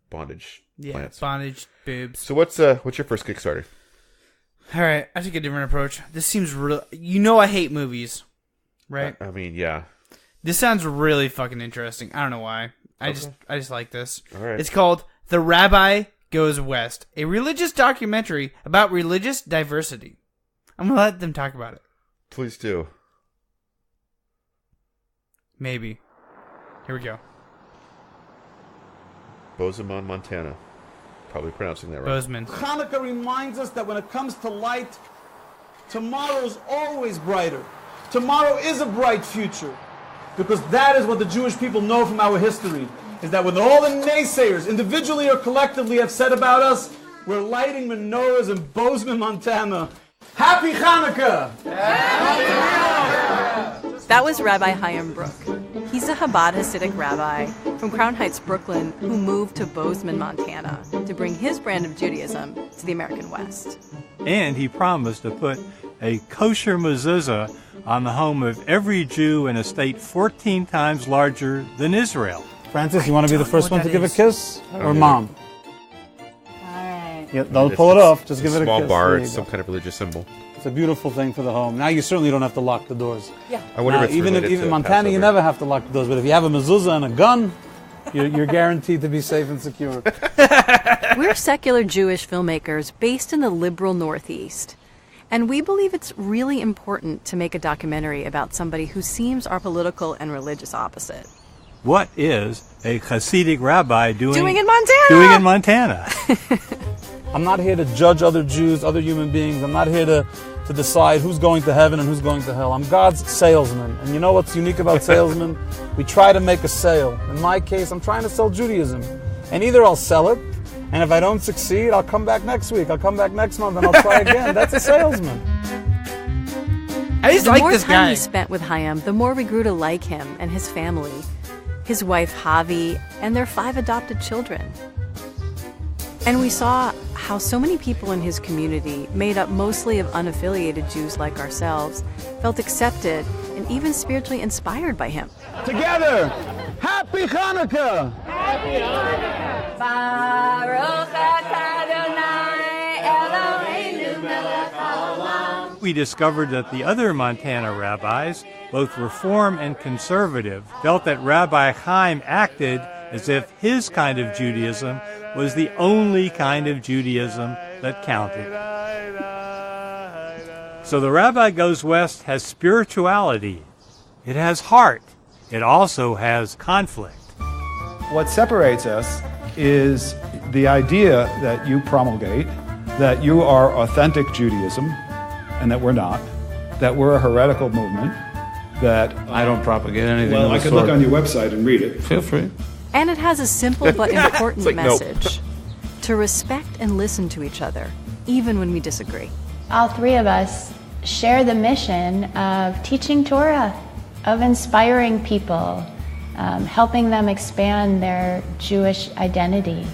bondage Yeah, plants. bondage, boobs. So what's your first Kickstarter? All right, I take a different approach. This seems real. You know I hate movies, right? I mean, yeah. This sounds really fucking interesting. I don't know why. I just like this. All right. It's called The Rabbi Goes West, a religious documentary about religious diversity. I'm gonna let them talk about it. Please do. Maybe. Here we go. Bozeman, Montana. Probably pronouncing that right. Bozeman. Hanukkah reminds us that when it comes to light, tomorrow's always brighter. Tomorrow is a bright future. Because that is what the Jewish people know from our history. Is that when all the naysayers, individually or collectively, have said about us, we're lighting menorahs in Bozeman, Montana. Happy Hanukkah! That was Rabbi Chaim Brook. He's a Chabad Hasidic rabbi from Crown Heights, Brooklyn, who moved to Bozeman, Montana, to bring his brand of Judaism to the American West. And he promised to put a kosher mezuzah on the home of every Jew in a state 14 times larger than Israel. Francis, you want to be the first one to give a kiss? Or mom? Alright. Yeah, don't pull it off. Just give it a small kiss. bar. There you It's go. some kind of religious symbol. It's a beautiful thing for the home. Now you certainly don't have to lock the doors. I wonder Now, if it's even related in to Montana, you Passover. never have to lock the doors. But if you have a mezuzah and a gun, you're guaranteed to be safe and secure. We're secular Jewish filmmakers based in the liberal Northeast. And we believe it's really important to make a documentary about somebody who seems our political and religious opposite. What is a Hasidic rabbi doing in Montana? Doing in Montana? I'm not here to judge other Jews, other human beings. I'm not here to decide who's going to heaven and who's going to hell. I'm God's salesman. And you know what's unique about salesmen? We try to make a sale. In my case, I'm trying to sell Judaism. And either I'll sell it, and if I don't succeed, I'll come back next week. I'll come back next month, and I'll try again. That's a salesman. I just The like more this time guy. we spent with Chaim, the more we grew to like him and his family, his wife Javi, and their 5 adopted children. And we saw how so many people in his community, made up mostly of unaffiliated Jews like ourselves, felt accepted and even spiritually inspired by him. Together, Happy Hanukkah! We discovered that the other Montana rabbis, both Reform and Conservative, felt that Rabbi Chaim acted as if his kind of Judaism was the only kind of Judaism that counted. So the Rabbi Goes West has spirituality. It has heart. It also has conflict. What separates us is the idea that you promulgate, that you are authentic Judaism, and that we're not, that we're a heretical movement, that... I don't propagate anything Well, of the I could sort. look on your website and read it. Feel free. And it has a simple but important like, nope. message: to respect and listen to each other, even when we disagree. All 3 of us share the mission of teaching Torah, of inspiring people, helping them expand their Jewish identity.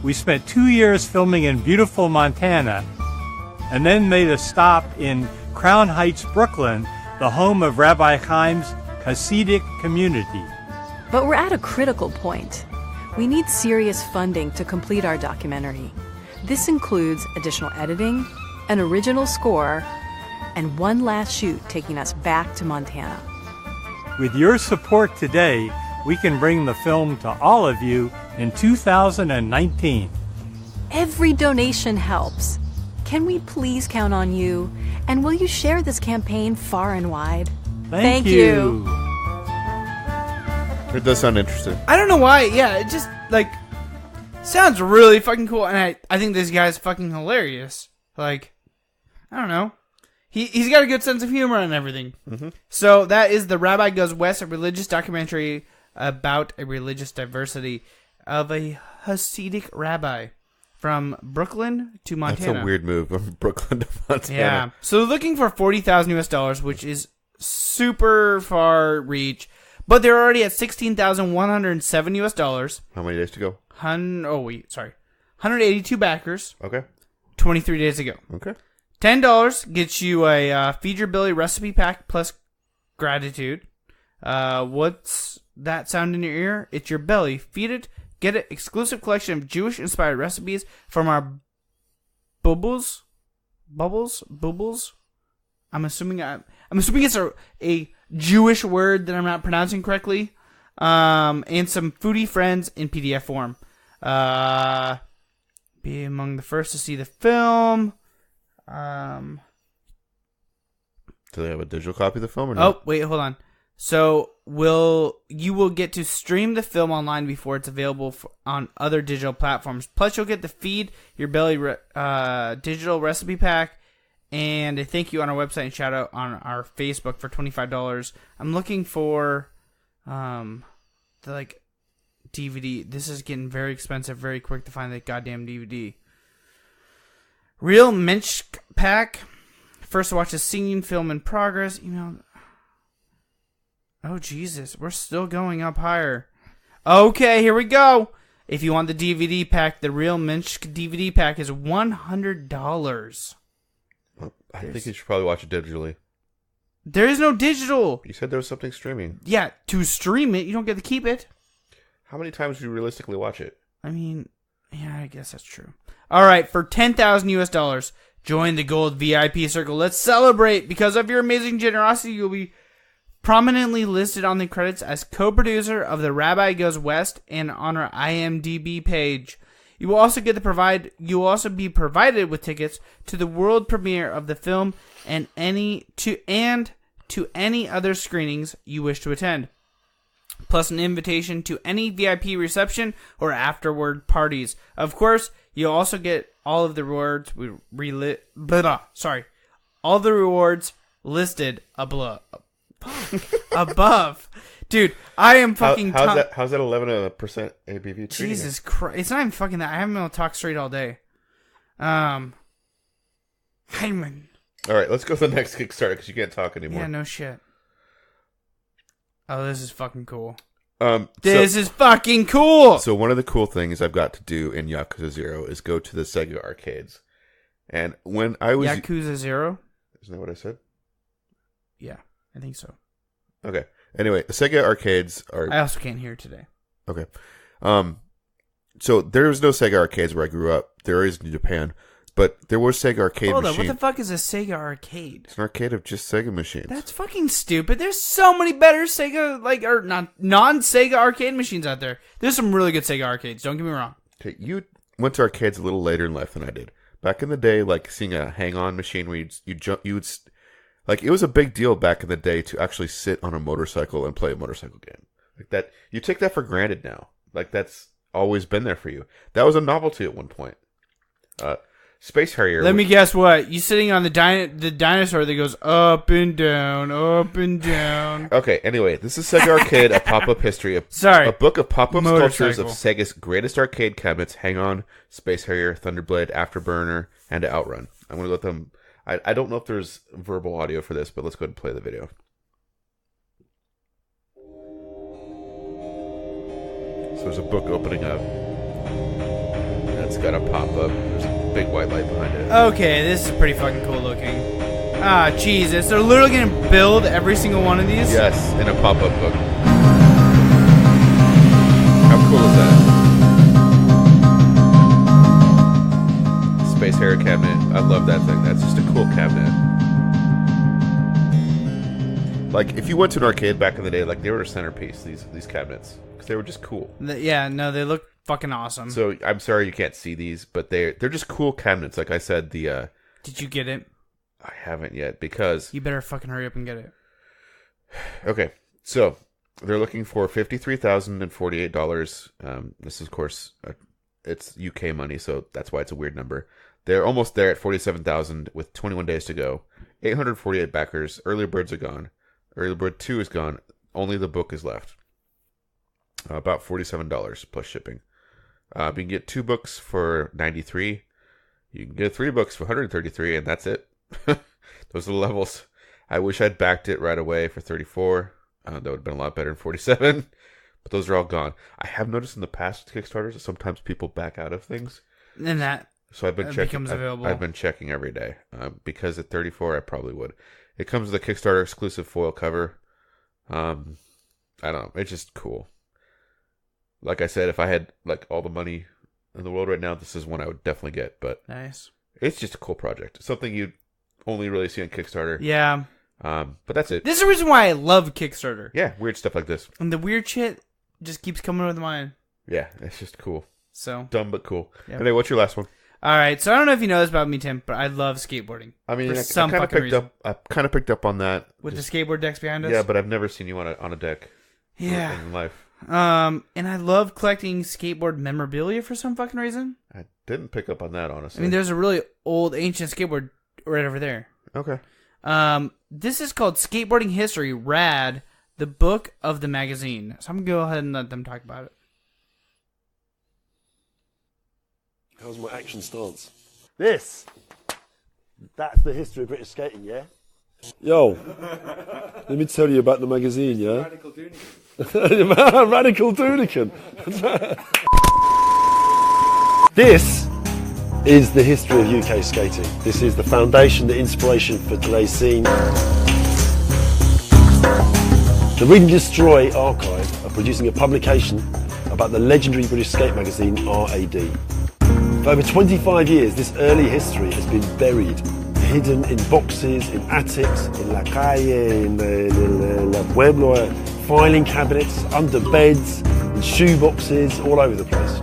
We spent 2 years filming in beautiful Montana and then made a stop in Crown Heights, Brooklyn, the home of Rabbi Chaim's Hasidic community. But we're at a critical point. We need serious funding to complete our documentary. This includes additional editing, an original score, and one last chute taking us back to Montana. With your support today, we can bring the film to all of you in 2019. Every donation helps. Can we please count on you? And will you share this campaign far and wide? Thank you. It does sound interesting. I don't know why. Yeah, it just like sounds really fucking cool, and I think this guy's fucking hilarious. Like, I don't know. He's got a good sense of humor and everything. Mm-hmm. So that is The Rabbi Goes West, a religious documentary about a religious diversity of a Hasidic rabbi from Brooklyn to Montana. That's a weird move from Brooklyn to Montana. Yeah. So looking for $40,000 US, which is super far reach, but they're already at $16,107 US. How many days to go? 182 backers. Okay. 23 days ago. Okay. $10 gets you a Feed Your Belly recipe pack plus gratitude. What's that sound in your ear? It's your belly. Feed it. Get an exclusive collection of Jewish-inspired recipes from our bubbles. I'm assuming it's a Jewish word that I'm not pronouncing correctly. And some foodie friends in PDF form. Be among the first to see the film. Do they have a digital copy of the film or not? Oh, wait, hold on. So you will get to stream the film online before it's available on other digital platforms. Plus, you'll get the Feed Your Belly digital recipe pack and a thank you on our website and shout out on our Facebook for $25. I'm looking for the DVD. This is getting very expensive, very quick to find that goddamn DVD. Real Mensch pack. First to watch a singing film in progress. Oh, Jesus. We're still going up higher. Okay, here we go. If you want the DVD pack, the Real Mensch DVD pack is $100. I think you should probably watch it digitally. There is no digital. You said there was something streaming. Yeah, to stream it, you don't get to keep it. How many times do you realistically watch it? I mean, yeah, I guess that's true. All right, for $10,000 US, join the Gold VIP Circle. Let's celebrate. Because of your amazing generosity, you'll be prominently listed on the credits as co-producer of The Rabbi Goes West and on our IMDb page. You will also be provided with tickets to the world premiere of the film and to any other screenings you wish to attend, plus an invitation to any VIP reception or afterward parties. Of course, you'll also get all of the rewards all the rewards listed above. Dude, I am fucking... How's that 11% ABV? Jesus Christ. It's not even fucking that. I haven't been able to talk straight all day. Hyman. All right, let's go to the next Kickstarter because you can't talk anymore. Yeah, no shit. Oh, this is fucking cool. This is fucking cool! So one of the cool things I've got to do in Yakuza 0 is go to the Sega arcades. And when I was... Yakuza 0? Isn't that what I said? Yeah, I think so. Okay. Anyway, the Sega arcades are... I also can't hear today. Okay. So there was no Sega arcades where I grew up. There is in Japan. But there was Sega arcade Hold machines. on, what the fuck is a Sega arcade? It's an arcade of just Sega machines. That's fucking stupid. There's so many better Sega, or non-Sega arcade machines out there. There's some really good Sega arcades, don't get me wrong. Okay, you went to arcades a little later in life than I did. Back in the day, like seeing a hang-on machine where like, it was a big deal back in the day to actually sit on a motorcycle and play a motorcycle game. Like that, you take that for granted now. Like, that's always been there for you. That was a novelty at one point. Space Harrier. Let me guess what. You sitting on the dinosaur that goes up and down, up and down. Okay, anyway, this is Sega Arcade, a pop-up history. A book of pop-up sculptures of Sega's greatest arcade cabinets. Hang-On, Space Harrier, Thunderblade, Afterburner, and Outrun. I'm going to let them... I don't know if there's verbal audio for this, but let's go ahead and play the video. So there's a book opening up. And it's got a pop-up. There's a big white light behind it. Okay, this is pretty fucking cool looking. Ah, Jesus. They're literally going to build every single one of these? Yes, in a pop-up book. How cool is that? Space Harrier cabinet. I love that thing. That's just a cool cabinet. Like, if you went to an arcade back in the day, like, they were a centerpiece, these cabinets. Because they were just cool. Yeah, no, they look fucking awesome. So, I'm sorry you can't see these, but they're just cool cabinets. Like I said, the... Did you get it? I haven't yet, because... You better fucking hurry up and get it. Okay, so, they're looking for $53,048. This is, of course, it's UK money, so that's why it's a weird number. They're almost there at $47,000 with 21 days to go. 848 backers. Early birds are gone. Early Bird 2 is gone. Only the book is left. About $47 plus shipping. You can get 2 books for $93. You can get 3 books for $133, and that's it. Those are the levels. I wish I'd backed it right away for $34. That would have been a lot better than $47. But those are all gone. I have noticed in the past Kickstarters that sometimes people back out of things. And that so I've been checking. becomes available. I've been checking every day because at $34 I probably would. It comes with a Kickstarter exclusive foil cover. I don't know. It's just cool. Like I said, if I had like all the money in the world right now, this is one I would definitely get. But nice. It's just a cool project. Something you'd only really see on Kickstarter. Yeah. But that's it. This is the reason why I love Kickstarter. Yeah, weird stuff like this. And the weird shit just keeps coming with mine. Yeah, it's just cool. So dumb but cool. Yep. Anyway, what's your last one? All right, so I don't know if you know this about me, Tim, but I love skateboarding. I mean, for some fucking reason. I kind of picked up on that with the skateboard decks behind us. Yeah, but I've never seen you on a deck. Yeah, in life. And I love collecting skateboard memorabilia for some fucking reason. I didn't pick up on that, honestly. I mean, there's a really old, ancient skateboard right over there. Okay. This is called Skateboarding History, Rad, the book of the magazine. So I'm going to go ahead and let them talk about it. How's my action stance? That's the history of British skating, yeah? Yo, let me tell you about the magazine, yeah? Radical Doonican. Radical Doonican. This is the history of UK skating. This is the foundation, the inspiration for today's scene. The Read and Destroy archive are producing a publication about the legendary British skate magazine RAD. For over 25 years, this early history has been buried, hidden in boxes, in attics, in La Calle, in La Pueblo, filing cabinets, under beds, in shoe boxes, all over the place.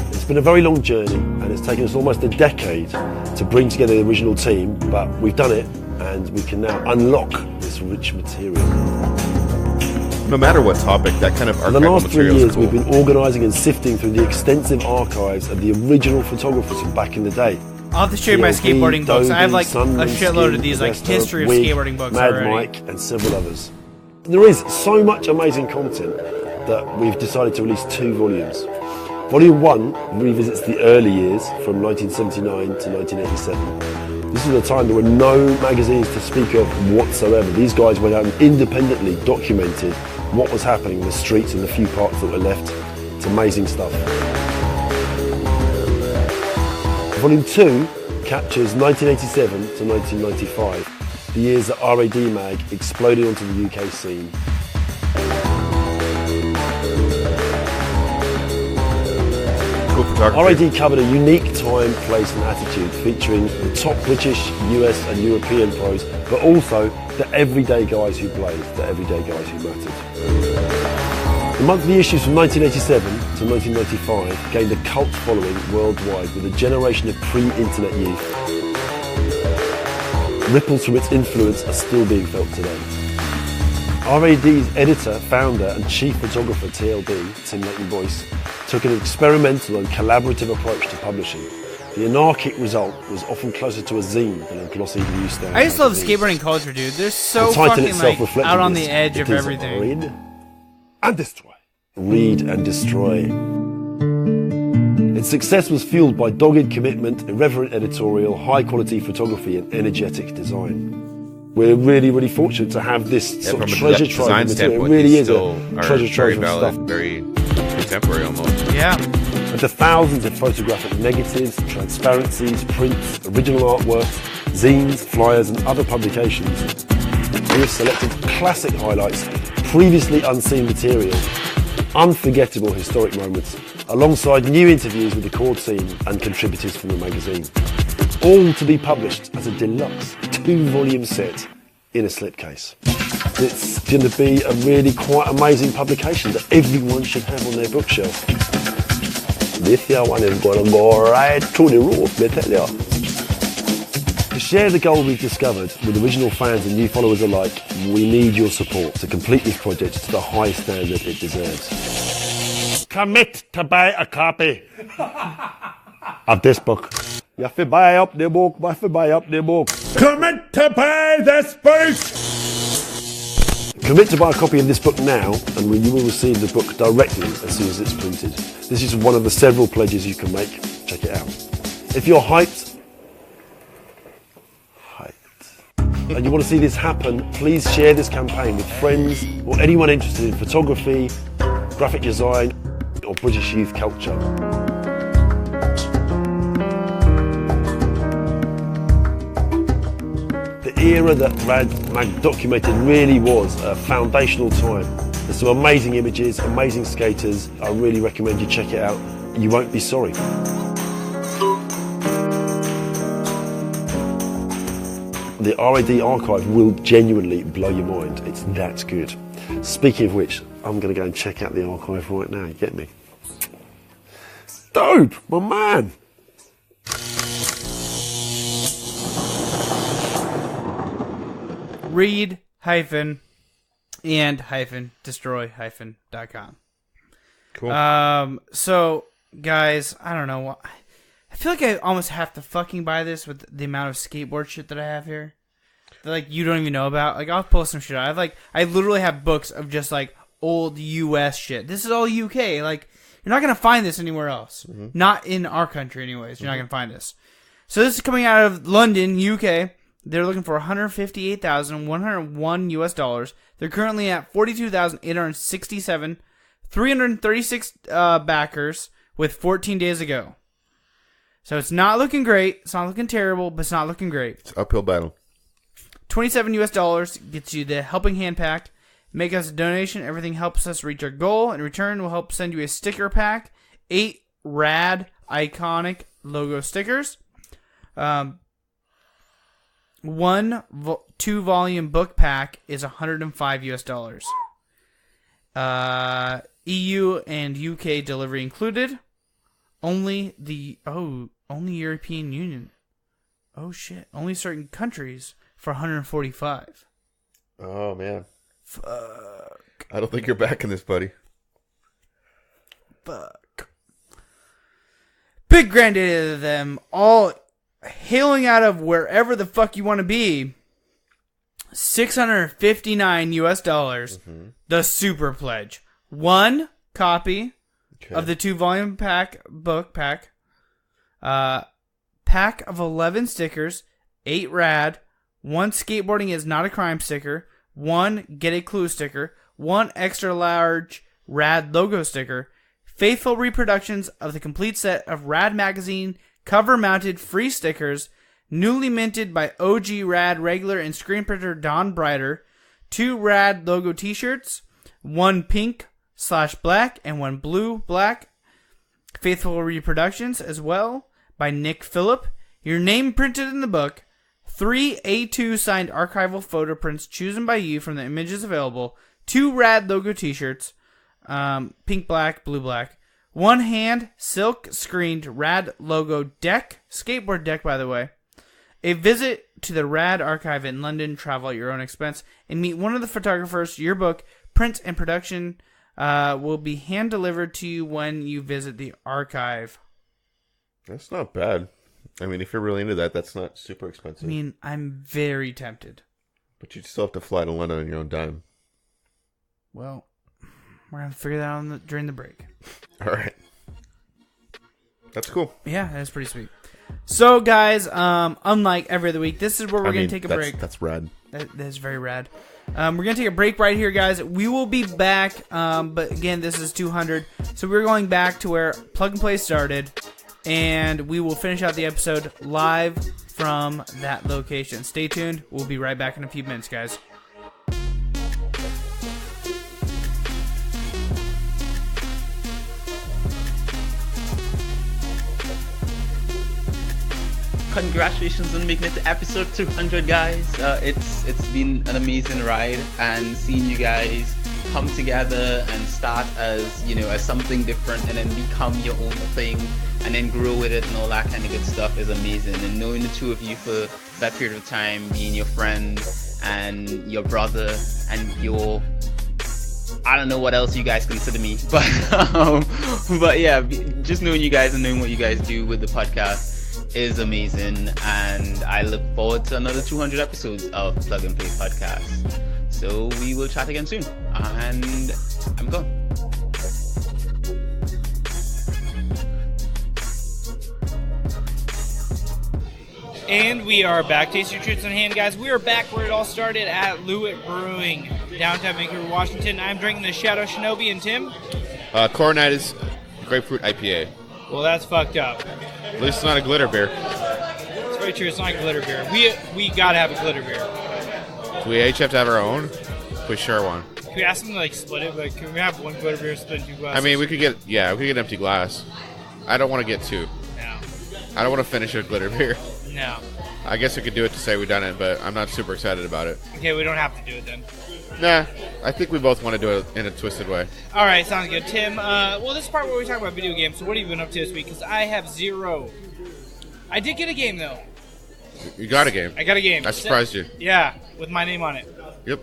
It's been a very long journey, and it's taken us almost a decade to bring together the original team, but we've done it, and we can now unlock this rich material. No matter what topic, that kind of archival For the last 3 years, cool. we've been organising and sifting through the extensive archives of the original photographers from back in the day. I'll have to show you my skateboarding books. I have like a shitload of these, like history of skateboarding books Mad already. Mike and several others. There is so much amazing content that we've decided to release 2 volumes. Volume 1 revisits the early years from 1979 to 1987. This was a time there were no magazines to speak of whatsoever. These guys went out and independently documented what was happening in the streets and the few parts that were left. It's amazing stuff. Volume 2 captures 1987 to 1995, the years that RAD Mag exploded onto the UK scene. RAD covered a unique time, place and attitude, featuring the top British, US and European pros, but also the everyday guys who blazed, the everyday guys who mattered. The monthly issues from 1987 to 1995 gained a cult following worldwide with a generation of pre-internet youth. Ripples from its influence are still being felt today. RAD's editor, founder and chief photographer TLB, Tim Leighton Boyce, took an experimental and collaborative approach to publishing. The anarchic result was often closer to a zine than a glossy newsstand. I just love skateboarding culture, dude. They're so fucking like out on the edge of everything. Read and destroy. Read and destroy. Its success was fueled by dogged commitment, irreverent editorial, high-quality photography and energetic design. We're really, really fortunate to have this sort of treasure trove of material. It really is a treasure trove of stuff. Very contemporary almost. Yeah. And to thousands of photographic negatives, transparencies, prints, original artworks, zines, flyers and other publications, we have selected classic highlights, previously unseen material, unforgettable historic moments, alongside new interviews with the core team and contributors from the magazine. All to be published as a deluxe 2-volume set in a slipcase. It's going to be a really quite amazing publication that everyone should have on their bookshelf. This year one is going to go right to the roof, let me tell you. To share the goal we've discovered with original fans and new followers alike, we need your support to complete this project to the high standard it deserves. Commit to buy a copy of this book. You have to buy up the book, you have to buy up the book. Commit to buy this book! Commit to buy a copy of this book now, and you will receive the book directly as soon as it's printed. This is one of the several pledges you can make. Check it out. If you're hyped, and you want to see this happen, please share this campaign with friends or anyone interested in photography, graphic design, or British youth culture. The era that Rad Mag documented really was a foundational time. There's some amazing images, amazing skaters. I really recommend you check it out. You won't be sorry. The RAD archive will genuinely blow your mind. It's that good. Speaking of which, I'm going to go and check out the archive right now. You get me? Dope, my man. read-and-destroy-.com. Cool. So, guys, I don't know what... I feel like I almost have to fucking buy this with the amount of skateboard shit that I have here. That, like, you don't even know about. Like, I'll post some shit out. I literally have books of just, like, old U.S. shit. This is all UK. Like, you're not going to find this anywhere else. Mm-hmm. Not in our country, anyways. You're not going to find this. So this is coming out of London, UK. They're looking for $158,101 US. They're currently at 42,867, 336 backers with 14 days ago. So it's not looking great. It's not looking terrible, but it's not looking great. It's an uphill battle. $27 US gets you the helping hand pack. Make us a donation. Everything helps us reach our goal. In return, we'll help send you a sticker pack. 8 rad iconic logo stickers. 1 2-volume book pack is $105 US. EU and UK delivery included. Only European Union. Oh shit! Only certain countries for $145. Oh man. Fuck. I don't think you're backing this, buddy. Fuck. Big granddaddy of them all hailing out of wherever the fuck you want to be. $659 US. Mm-hmm. The super pledge. 1 copy of the 2-volume book pack. Pack of 11 stickers. 8 rad. 1 skateboarding is not a crime sticker. 1 get a clue sticker. 1 extra large rad logo sticker. Faithful reproductions of the complete set of Rad Magazine cover-mounted free stickers, newly minted by OG Rad regular and screen printer Don Brighter. 2 Rad logo t-shirts. 1 pink/black and 1 blue/black. Faithful reproductions as well by Nick Phillip. Your name printed in the book. 3 A2 signed archival photo prints chosen by you from the images available. 2 Rad logo t-shirts. Pink/black, blue/black. 1 hand silk screened Rad logo deck. Skateboard deck, by the way. A visit to the Rad archive in London. Travel at your own expense. And meet one of the photographers. Your book, print and production will be hand delivered to you when you visit the archive. That's not bad. I mean, if you're really into that, that's not super expensive. I mean, I'm very tempted. But you still have to fly to London on your own dime. Well, we're going to figure that out during the break. All right. That's cool. Yeah, that's pretty sweet. So, guys, unlike every other week, this is where we're going to take a break. That's rad. That is very rad. We're going to take a break right here, guys. We will be back, but again, this is 200. So we're going back to where Plug and Play started, and we will finish out the episode live from that location. Stay tuned. We'll be right back in a few minutes, guys. congratulations on making it to episode 200, guys. It's been an amazing ride, and seeing you guys come together and start as, you know, as something different and then become your own thing and then grow with it and all that kind of good stuff is amazing. And knowing the two of you for that period of time, being your friend and your brother and your, I don't know what else you guys consider me, but yeah, just knowing you guys and knowing what you guys do with the podcast is amazing, and I look forward to another 200 episodes of Plug and Play Podcast. So we will chat again soon, and I'm gone. And we are back. Taste your treats in hand, guys. We are back where it all started at Lewitt Brewing, downtown Vancouver, Washington. I'm drinking the Shadow Shinobi, and Tim? Coronita's Grapefruit IPA. Well, that's fucked up. At least it's not a glitter beer. It's very true. It's not a glitter beer. We gotta have a glitter beer. Do we each have to have our own? We share one. Can we ask them to split it? Like, can we have one glitter beer split in 2 glasses? I mean, we could get empty glass. I don't want to get 2. No. I don't want to finish a glitter beer. No. I guess we could do it to say we've done it, but I'm not super excited about it. Okay, we don't have to do it then. Nah, I think we both want to do it in a twisted way. All right, sounds good. Tim, well, this is part where we talk about video games, so what have you been up to this week? Because I have 0. I did get a game, though. You got a game? I got a game. I surprised you. Yeah, with my name on it. Yep.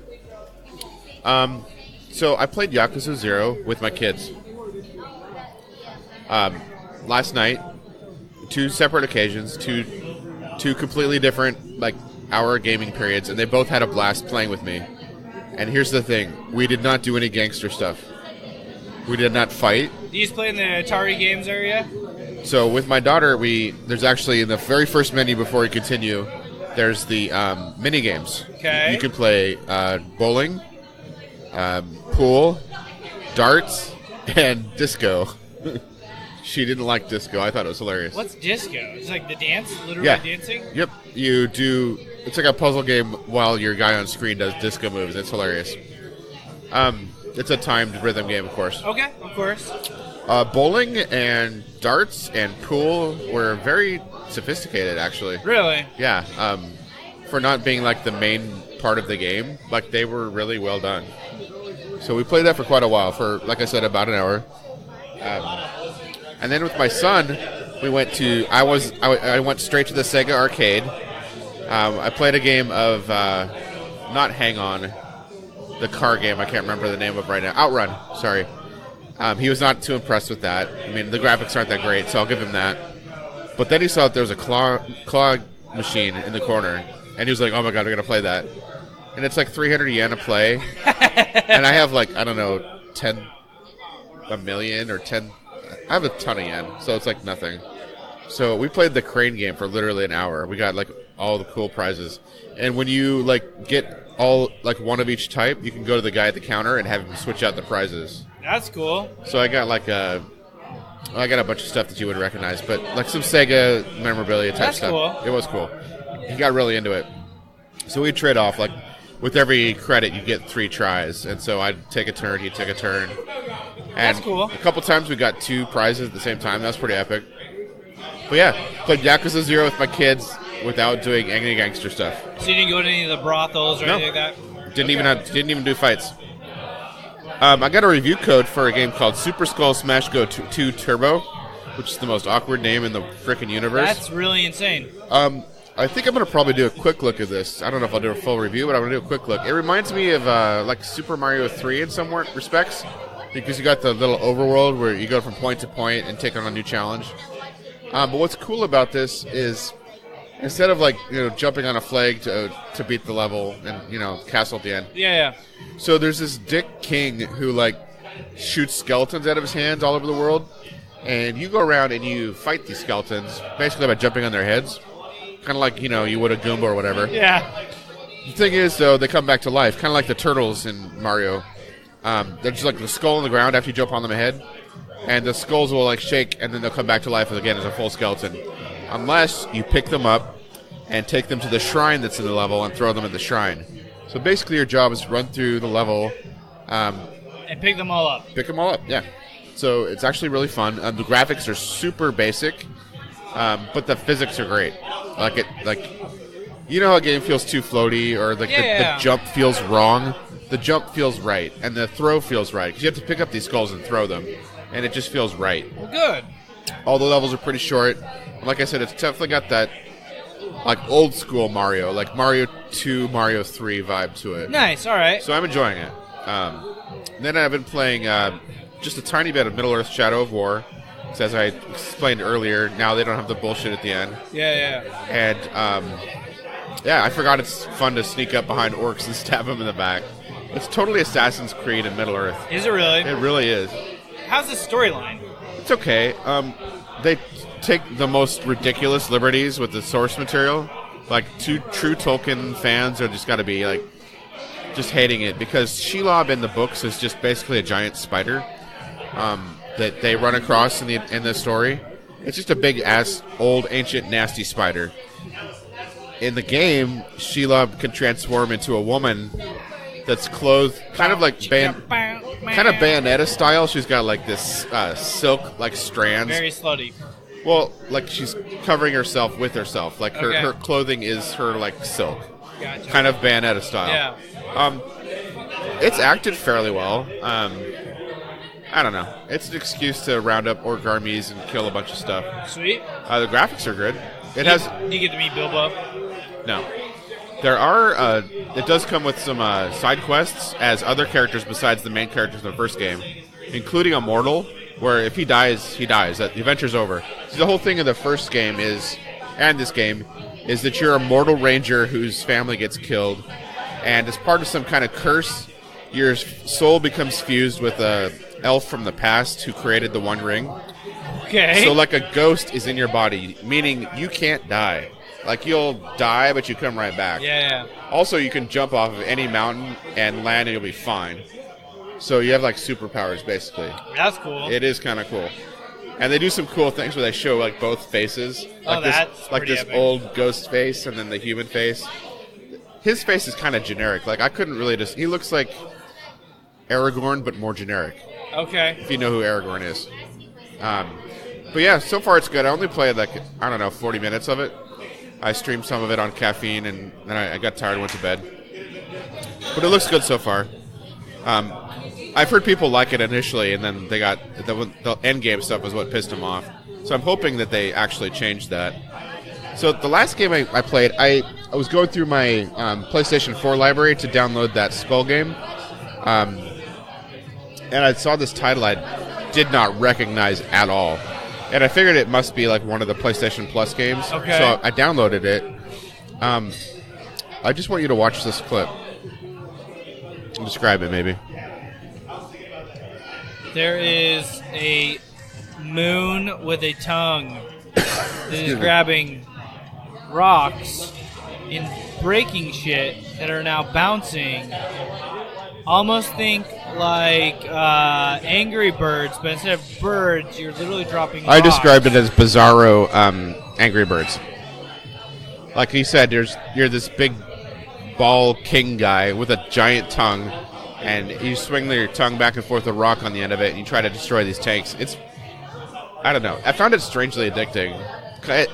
So I played Yakuza 0 with my kids. Last night, 2 separate occasions, two completely different hour gaming periods, and they both had a blast playing with me. And here's the thing: we did not do any gangster stuff. We did not fight. Do you just play in the Atari games area? So with my daughter, there's actually in the very first menu before we continue, there's the mini games. Okay. You can play bowling, pool, darts, and disco. She didn't like disco. I thought it was hilarious. What's disco? It's like the dance, literally Yeah. dancing? Yep. You do. It's like a puzzle game while your guy on screen does disco moves. It's hilarious. It's a timed rhythm game, of course. Okay, of course. Bowling and darts and pool were very sophisticated, actually. Really? Yeah. For not being the main part of the game, they were really well done. So we played that for quite a while, for, like I said, about an hour. And then with my son, we went to. I went straight to the Sega arcade. I played a game of not Hang On, the car game. I can't remember the name of right now. Outrun. Sorry. He was not too impressed with that. I mean, the graphics aren't that great, so I'll give him that. But then he saw that there was a claw machine in the corner, and he was like, "Oh my god, we're gonna play that!" And it's 300 yen a play, and I have I don't know, a million or 10. I have a ton of yen, so it's nothing. So we played the crane game for literally an hour. We got all the cool prizes, and when you get all one of each type, you can go to the guy at the counter and have him switch out the prizes. That's cool. So I got I got a bunch of stuff that you would recognize, but some Sega memorabilia type That's stuff. Cool. It was cool. He got really into it. So we trade off with every credit you get 3 tries, and so I'd take a turn, he'd take a turn. And That's cool. A couple times we got 2 prizes at the same time. That was pretty epic. But yeah, played Yakuza 0 with my kids without doing any gangster stuff. So you didn't go to any of the brothels or anything like that? Didn't even do fights. I got a review code for a game called Super Skull Smash Go 2 Turbo, which is the most awkward name in the frickin' universe. That's really insane. I think I'm going to probably do a quick look at this. I don't know if I'll do a full review, but I'm going to do a quick look. It reminds me of Super Mario 3 in some respects, because you got the little overworld where you go from point to point and take on a new challenge. But what's cool about this is instead of jumping on a flag to beat the level and castle at the end. Yeah. So there's this Dick King who shoots skeletons out of his hands all over the world, and you go around and you fight these skeletons basically by jumping on their heads, kind of you would a Goomba or whatever. Yeah. The thing is, though, they come back to life, kind of like the turtles in Mario. They're just the skull on the ground after you jump on them ahead, and the skulls will shake, and then they'll come back to life again as a full skeleton, unless you pick them up and take them to the shrine that's in the level and throw them at the shrine. So basically, your job is to run through the level and pick them all up. Pick them all up, yeah. So it's actually really fun. The graphics are super basic, but the physics are great. You know how a game feels too floaty, or like the jump feels wrong. The jump feels right, and the throw feels right because you have to pick up these skulls and throw them, and it just feels right. Well, good. All the levels are pretty short. Like I said, it's definitely got that like old school Mario, like Mario 2, Mario 3 vibe to it. Nice. All right. So I'm enjoying it. Then I've been playing just a tiny bit of Middle-earth: Shadow of War. So as I explained earlier, now they don't have the bullshit at the end. Yeah. And I forgot it's fun to sneak up behind orcs and stab them in the back. It's totally Assassin's Creed in Middle-earth. Is it really? It really is. How's the storyline? It's okay. They take the most ridiculous liberties with the source material. Like, true Tolkien fans are just got to be like just hating it because Shelob in the books is just basically a giant spider that they run across in the story. It's just a big ass old ancient nasty spider. In the game, Shelob can transform into a woman that's clothed kind of like Bayonetta style. She's got like this silk like strands. Very slutty. Well, like she's covering herself with herself. Like her clothing is her like silk. Gotcha. Kind of Bayonetta style. Yeah. It's acted fairly well. I don't know. It's an excuse to round up orc armies and kill a bunch of stuff. Sweet. The graphics are good. Do you get to meet Bilbo? No. There are, it does come with some side quests as other characters besides the main characters in the first game, including a mortal, where if he dies, he dies. The adventure's over. So the whole thing of the first game and this game, is that you're a mortal ranger whose family gets killed, and as part of some kind of curse, your soul becomes fused with a elf from the past who created the One Ring. Okay. So like a ghost is in your body, meaning you can't die. Like, you'll die, but you come right back. Yeah. Also, you can jump off of any mountain and land, and you'll be fine. So you have, like, superpowers, basically. That's cool. It is kind of cool. And they do some cool things where they show, like, both faces. Oh, Like this epic. old ghost face and then the human face. His face is kind of generic. Like, I couldn't really just... He looks like Aragorn, but more generic. Okay. If you know who Aragorn is. But yeah, so far it's good. I only played, like, 40 minutes of it. I streamed some of it on caffeine, and then I got tired and went to bed. But it looks good so far. I've heard people like it initially, and then they got the end game stuff was what pissed them off. So I'm hoping that they actually changed that. So the last game I played, I was going through my PlayStation 4 library to download that Skull game, and I saw this title I did not recognize at all. And I figured it must be like one of the PlayStation Plus games. Okay. So I downloaded it. I just want you to watch this clip. Describe it, maybe. There is a moon with a tongue that is grabbing rocks and breaking shit that are now bouncing. Almost think like Angry Birds, but instead of birds, you're literally dropping rocks. I described it as Bizarro Angry Birds. Like he said, you're this big ball king guy with a giant tongue, and you swing your tongue back and forth with a rock on the end of it, and you try to destroy these tanks. I don't know. I found it strangely addicting.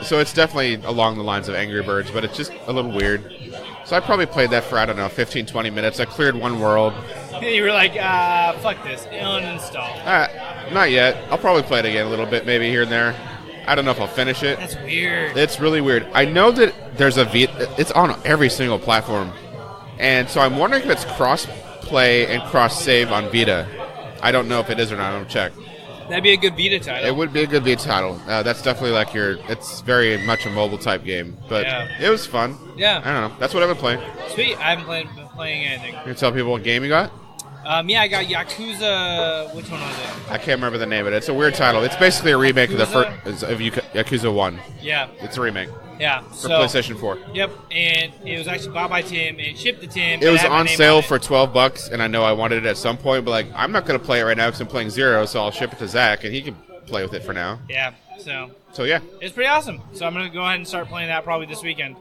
So it's definitely along the lines of Angry Birds, but it's just a little weird. So I probably played that for, 15, 20 minutes. I cleared one world. You were like, fuck this, uninstall. Not yet. I'll probably play it again a little bit, maybe here and there. I don't know if I'll finish it. That's weird. It's really weird. I know that there's it's on every single platform. And so I'm wondering if it's cross-play and cross-save on Vita. I don't know if it is or not. I'll check. That'd be a good Vita title. It would be a good Vita title. That's definitely like it's very much a mobile type game. But it was fun. Yeah. I don't know. That's what I've been playing. Sweet. I haven't been playing anything. You can tell people what game you got? Yeah, I got Yakuza. Which one was it? I can't remember the name of it. It's a weird title. It's basically a remake of the first of Yakuza 1. Yeah. It's a remake. Yeah. For PlayStation 4. Yep. And it was actually bought by Tim and shipped to Tim. It was on sale for $12, and I know I wanted it at some point, but I'm not going to play it right now because I'm playing Zero, so I'll ship it to Zach, and he can play with it for now. Yeah. So yeah. It's pretty awesome. So I'm going to go ahead and start playing that probably this weekend.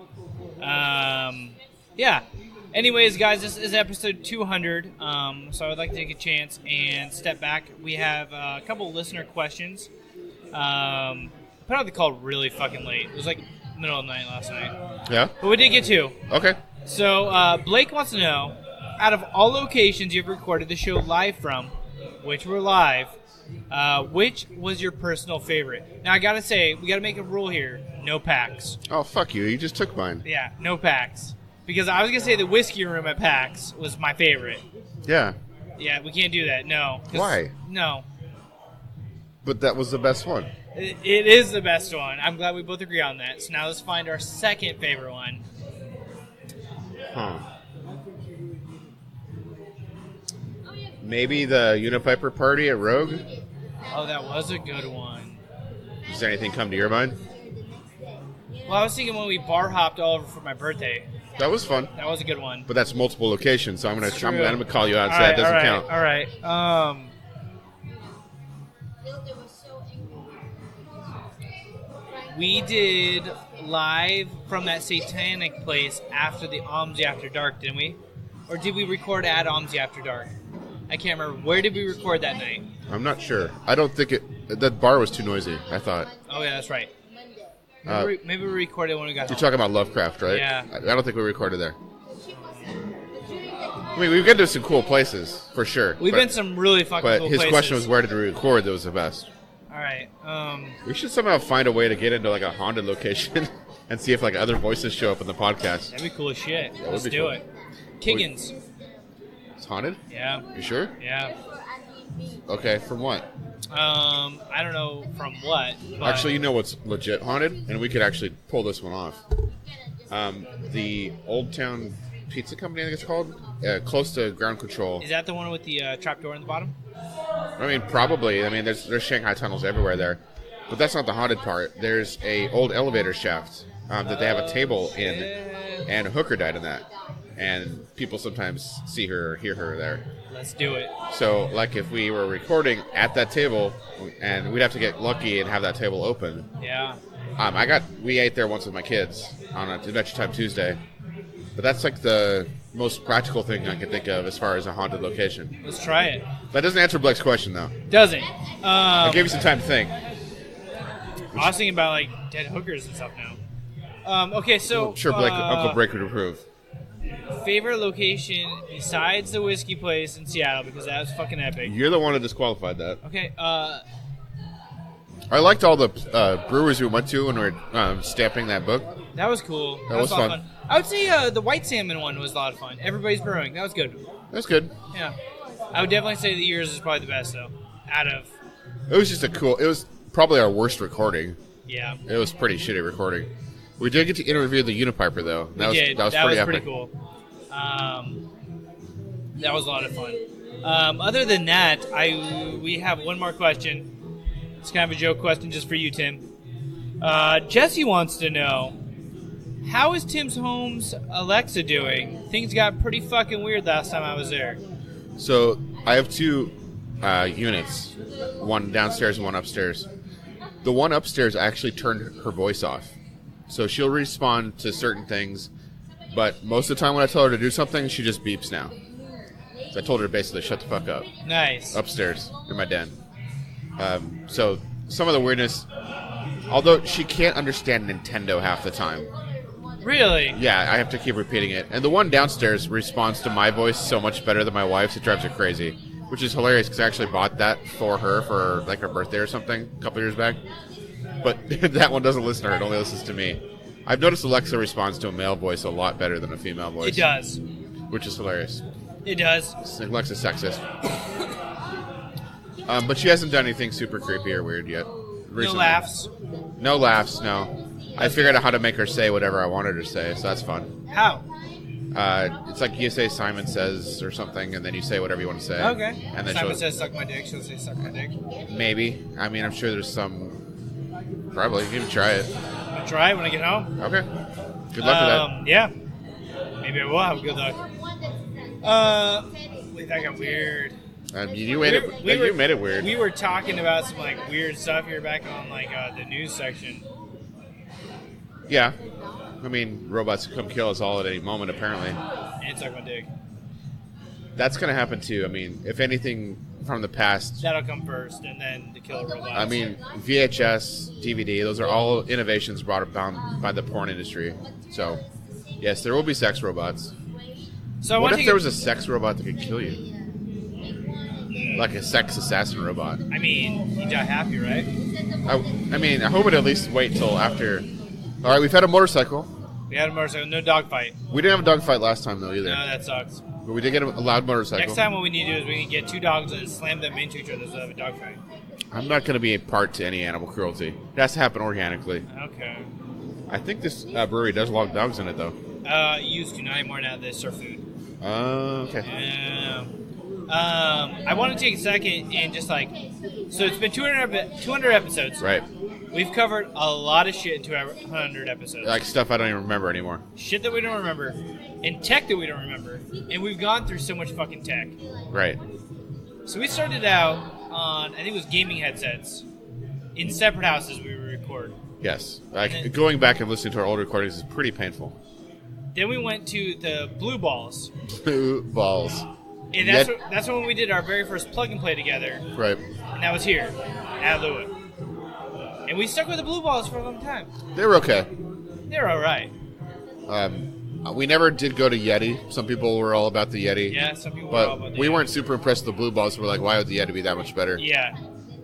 Yeah. Anyways, guys, this is episode 200, so I would like to take a chance and step back. We have a couple listener questions. Put out the call really fucking late. It was like middle of the night last night. Yeah? But we did get 2. Okay. So, Blake wants to know, out of all locations you've recorded the show live from, which were live, which was your personal favorite? Now, I gotta say, we gotta make a rule here. No PAX. Oh, fuck you. You just took mine. Yeah, no PAX. Because I was gonna say the whiskey room at PAX was my favorite. Yeah. Yeah, we can't do that. No. Why? No. But that was the best one. It is the best one. I'm glad we both agree on that. So now let's find our second favorite one. Huh. Maybe the Unipiper party at Rogue? Oh, that was a good one. Does anything come to your mind? Well, I was thinking when we bar hopped all over for my birthday. That was fun. That was a good one. But that's multiple locations, so I'm gonna call you out and All say right, that doesn't all right, count. All right. We did live from that satanic place after the OMSI After Dark, didn't we? Or did we record at OMSI After Dark? I can't remember. Where did we record that night? I'm not sure. I don't think that bar was too noisy, I thought. Oh, yeah, that's right. Maybe we recorded when we got You're home. talking about Lovecraft, right? Yeah. I don't think we recorded there. I mean, we've been to some cool places, for sure. We've been some really fucking cool places. But his question was where did we record that was the best? All right. We should somehow find a way to get into like a haunted location and see if like other voices show up in the podcast. That'd be cool as shit. That would Let's be do cool. it. Kiggins. It's haunted? Yeah. You sure? Yeah. Okay, from what? I don't know from what. But Actually, you know what's legit haunted? And we could actually pull this one off. The Old Town Pizza Company, I think it's called, close to Ground Control. Is that the one with the trap door in the bottom? I mean, probably. I mean, there's Shanghai tunnels everywhere there. But that's not the haunted part. There's a old elevator shaft that they have a table in, and a hooker died in that. And people sometimes see her or hear her there. Let's do it. So, like, if we were recording at that table, and we'd have to get lucky and have that table open. Yeah. We ate there once with my kids on Adventure Time Tuesday. But that's like the most practical thing I can think of as far as a haunted location. Let's try it. That doesn't answer Blake's question, though. Doesn't. I gave you some time to think. I was thinking about, like, dead hookers and stuff now. Okay, so... I'm sure Uncle Blake would approve. Favorite location besides the whiskey place in Seattle, because that was fucking epic. You're the one who disqualified that. Okay, I liked all the brewers we went to when we were stamping that book. that was cool. That was a lot of fun. I would say the White Salmon one was a lot of fun. Everybody's Brewing. That was good. That's good. Yeah. I would definitely say that yours is probably the best, though. Out of... It was just it was probably our worst recording. Yeah. It was pretty shitty recording. We did get to interview the Unipiper, though. That was pretty cool. That was a lot of fun. Other than that, we have one more question. It's kind of a joke question just for you, Tim. Jesse wants to know, how is Tim's Home's Alexa doing? Things got pretty fucking weird last time I was there. So I have two units, one downstairs and one upstairs. The one upstairs actually turned her voice off. So she'll respond to certain things, but most of the time when I tell her to do something, she just beeps now. So I told her to basically shut the fuck up. Nice. Upstairs in my den. So some of the weirdness, although she can't understand Nintendo half the time. Really? Yeah, I have to keep repeating it. And the one downstairs responds to my voice so much better than my wife's, it drives her crazy. Which is hilarious because I actually bought that for her for like her birthday or something a couple years back. But that one doesn't listen to her, it only listens to me. I've noticed Alexa responds to a male voice a lot better than a female voice. It does. Which is hilarious. It does. Alexa's sexist. But she hasn't done anything super creepy or weird yet. Recently. No laughs? No laughs, no. I figured out how to make her say whatever I wanted her to say, so that's fun. How? It's like you say Simon Says or something, and then you say whatever you want to say. Okay. And then Simon says suck my dick, she'll say suck my dick. Maybe. I mean, I'm sure there's some... Probably. You can try it. I'll try it when I get home. Okay. Good luck with that. Yeah. Maybe I will have good luck. Wait, that got weird. You made it weird. We were talking about some like weird stuff here back on like the news section. Yeah. I mean, robots can come kill us all at any moment, apparently. And suck my dick. That's going to happen too. I mean, if anything from the past, That'll come first, and then the killer robots. I mean, VHS, DVD, those are all innovations brought about by the porn industry. So, yes, there will be sex robots. So I what want if to there was a sex robot that could kill you? Like a sex assassin robot. I mean, you die happy, right? I mean, I hope it at least wait till after. All right, we've had a motorcycle. We had a motorcycle, no dogfight. We didn't have a dogfight last time, though, either. No, that sucks. But we did get a loud motorcycle. Next time what we need to do is we can get two dogs and slam them into each other so they have a dogfight. I'm not going to be a part to any animal cruelty. It has to happen organically. Okay. I think this brewery does log dogs in it, though. Used to, not anymore now. They serve food. Okay. Yeah. I want to take a second and just like, so it's been 200 episodes. Right. We've covered a lot of shit in 200 episodes. Like stuff I don't even remember anymore. Shit that we don't remember, and tech that we don't remember, and we've gone through so much fucking tech. Right. So we started out on, I think it was gaming headsets, in separate houses we would record. Yes. Like, going back and listening to our old recordings is pretty painful. Then we went to the Blue Balls. Blue Balls. And that's when we did our very first plug and play together. Right. And that was here, at Lua. And we stuck with the Blue Balls for a long time. They were okay. They're alright. We never did go to Yeti. Some people were all about the Yeti. Yeah, some people were all about the we Yeti. weren't super impressed with the Blue Balls. We're like, why would the Yeti be that much better? Yeah.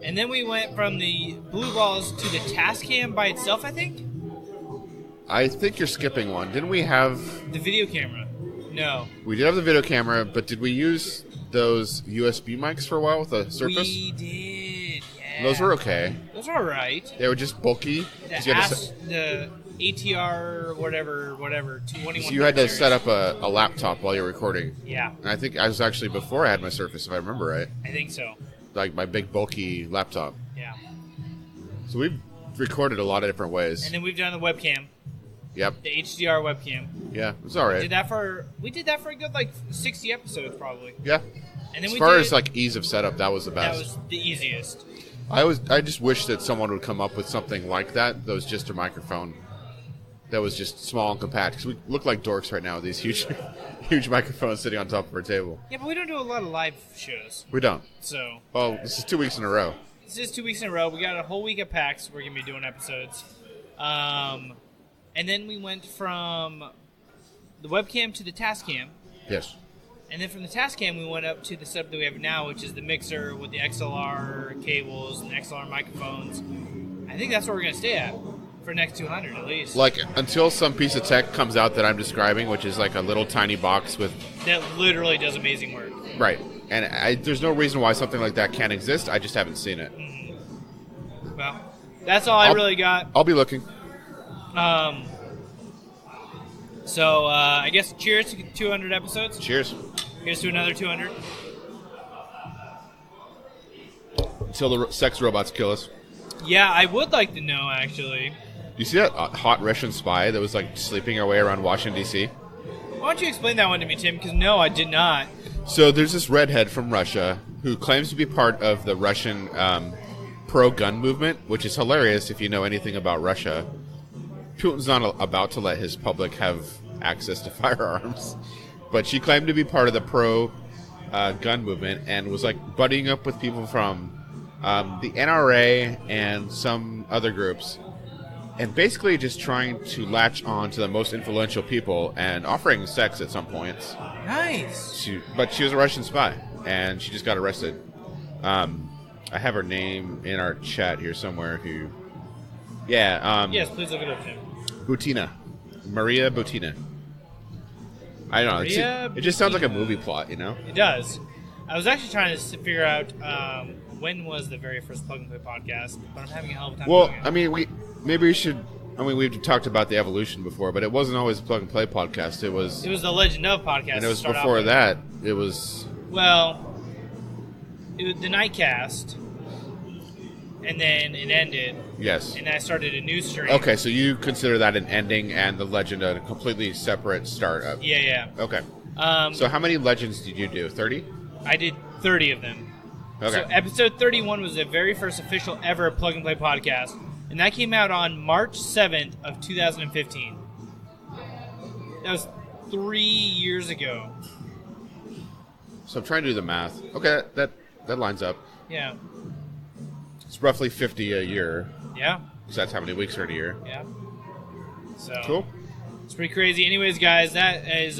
And then we went from the Blue Balls to the Tascam by itself, I think? I think you're skipping one. Didn't we have... The video camera. No. We did have the video camera, but did we use those USB mics for a while with the Surface? We did, yeah. Those were okay. Those were alright. They were just bulky. The ATR, whatever, 21. So you had to set up a laptop while you were recording. Yeah. And I think I was actually before I had my Surface, if I remember right. I think so. Like my big bulky laptop. Yeah. So we've recorded a lot of different ways. And then we've done the webcam. Yep. The HDR webcam. Yeah, it was alright. We did that for a good 60 episodes probably. Yeah. And then as far as like ease of setup, that was the best. That was the easiest. I just wish that someone would come up with something like that was just a microphone that was just small and compact. Because we look like dorks right now with these huge huge microphones sitting on top of our table. Yeah, but we don't do a lot of live shows. We don't. So. Well, this is 2 weeks in a row. This is 2 weeks in a row. We got a whole week of PAX. We're going to be doing episodes. And then we went from the webcam to the Tascam. Yes. And then from the Tascam, we went up to the setup that we have now, which is the mixer with the XLR cables and XLR microphones. I think that's where we're going to stay at for next 200 at least. Like, until some piece of tech comes out that I'm describing, which is like a little tiny box with... That literally does amazing work. Right. And there's no reason why something like that can't exist. I just haven't seen it. Mm-hmm. Well, that's all I really got. I'll be looking. So, I guess cheers to 200 episodes. Cheers. Here's to another 200. Until the sex robots kill us. Yeah, I would like to know, actually. You see that hot Russian spy that was like sleeping her way around Washington, D.C.? Why don't you explain that one to me, Tim? Because no, I did not. So there's this redhead from Russia who claims to be part of the Russian pro-gun movement, which is hilarious if you know anything about Russia. Putin's not about to let his public have access to firearms. But she claimed to be part of the pro-gun movement and was like buddying up with people from the NRA and some other groups, and basically just trying to latch on to the most influential people and offering sex at some points. Nice. But she was a Russian spy, and she just got arrested. I have her name in our chat here somewhere. Yes, please look it up, Tim. Butina. Maria Butina. I don't know. It just sounds like a movie plot, you know? It does. I was actually trying to figure out when was the very first Plug and Play podcast, but I'm having a hell of a time doing it. I mean, we've talked about the evolution before, but it wasn't always a Plug and Play podcast. It was the Legend of podcast. And it was before that. It was... Well, it was the Nightcast, and then it ended. Yes. And I started a new stream. Okay, so you consider that an ending and the Legend a completely separate startup. Yeah. Okay. So how many Legends did you do? 30? I did 30 of them. Okay. So episode 31 was the very first official ever Plug and Play podcast, and that came out on March 7th of 2015. That was 3 years ago. So I'm trying to do the math. Okay, that lines up. Yeah. It's roughly 50 a year. Yeah. Because that's how many weeks are in a year. Yeah. So Cool. it's pretty crazy. Anyways, guys, that is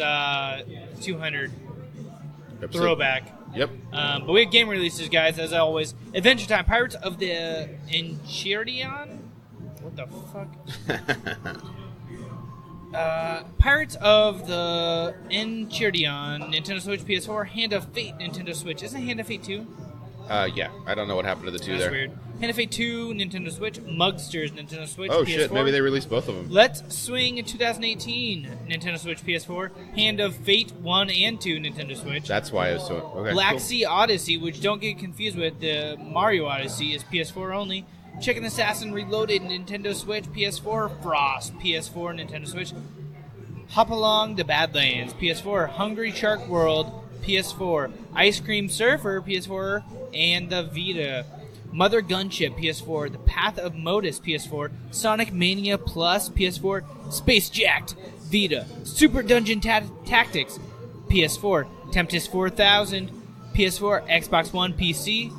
200 Episode. throwback. Yep. But we have game releases, guys, as always. Adventure Time, Pirates of the Enchiridion? What the fuck? Pirates of the Enchiridion, Nintendo Switch, PS4, Hand of Fate, Nintendo Switch. Isn't Hand of Fate 2? Yeah. I don't know what happened to the two That's there. weird. Hand of Fate 2, Nintendo Switch, Mugsters, Nintendo Switch, Oh, PS4. shit. Maybe they released both of them. Let's Swing 2018, Nintendo Switch, PS4. Hand of Fate 1 and 2, Nintendo Switch. That's why I was so... Okay, Black cool. Sea Odyssey, which don't get confused with the Mario Odyssey, is PS4 only. Chicken Assassin Reloaded, Nintendo Switch, PS4. Frost, PS4, Nintendo Switch. Hop Along the Badlands, PS4. Hungry Shark World, PS4. Ice Cream Surfer, PS4, and the Vita. Mother Gunship, PS4. The Path of Modus, PS4. Sonic Mania Plus, PS4. Space Jacked, Vita. Super Dungeon Tactics, PS4. Tempest 4000, PS4. Xbox One, PC.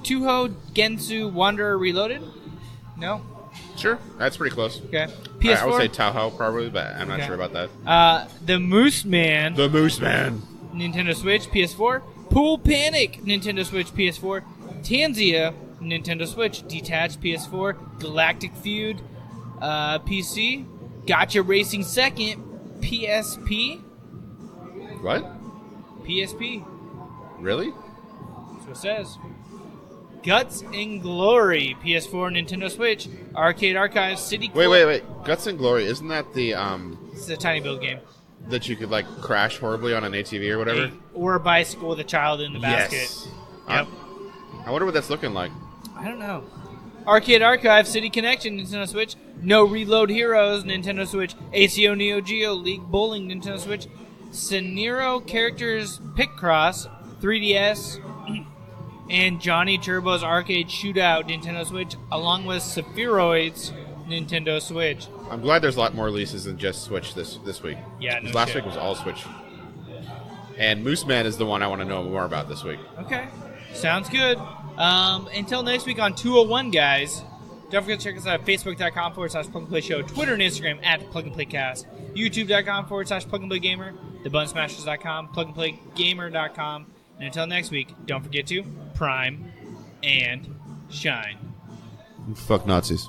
Touhou Gensu Wanderer Reloaded? No? Sure. That's pretty close. Okay. I PS4? would say Touhou probably, but I'm not Okay. sure about that. The Moose Man. The Moose Man. Nintendo Switch, PS4. Pool Panic, Nintendo Switch, PS4. Tanzia, Nintendo Switch, Detached, PS4. Galactic Feud, PC. Gotcha Racing Second, PSP. What? PSP. Really? That's what it says. Guts and Glory, PS4, Nintendo Switch. Arcade Archives, City. Wait. Guts and Glory, isn't that the This is a tiny build game. that you could like crash horribly on an ATV or whatever? Or a bicycle with a child in the basket. Yes. Yep. I wonder what that's looking like. I don't know. Arcade Archive, City Connection, Nintendo Switch. No Reload Heroes, Nintendo Switch. ACO Neo Geo, League Bowling, Nintendo Switch. Scenero Characters Picross, 3DS. And Johnny Turbo's Arcade Shootout, Nintendo Switch. Along with Sephiroids, Nintendo Switch. I'm glad there's a lot more releases than just Switch this week. Yeah, no 'Cause last shit. week was all Switch. And Moose Man is the one I want to know more about this week. Okay. Sounds good. Until next week on 201, guys. Don't forget to check us out at Facebook.com/Plug-and-Play Show, Twitter and Instagram at Plug-and-Play-Cast, YouTube.com/Plug-and-Play-Gamer, TheBunsmashers.com, Plug-and-Play-Gamer.com. And until next week, don't forget to prime and shine. Fuck Nazis.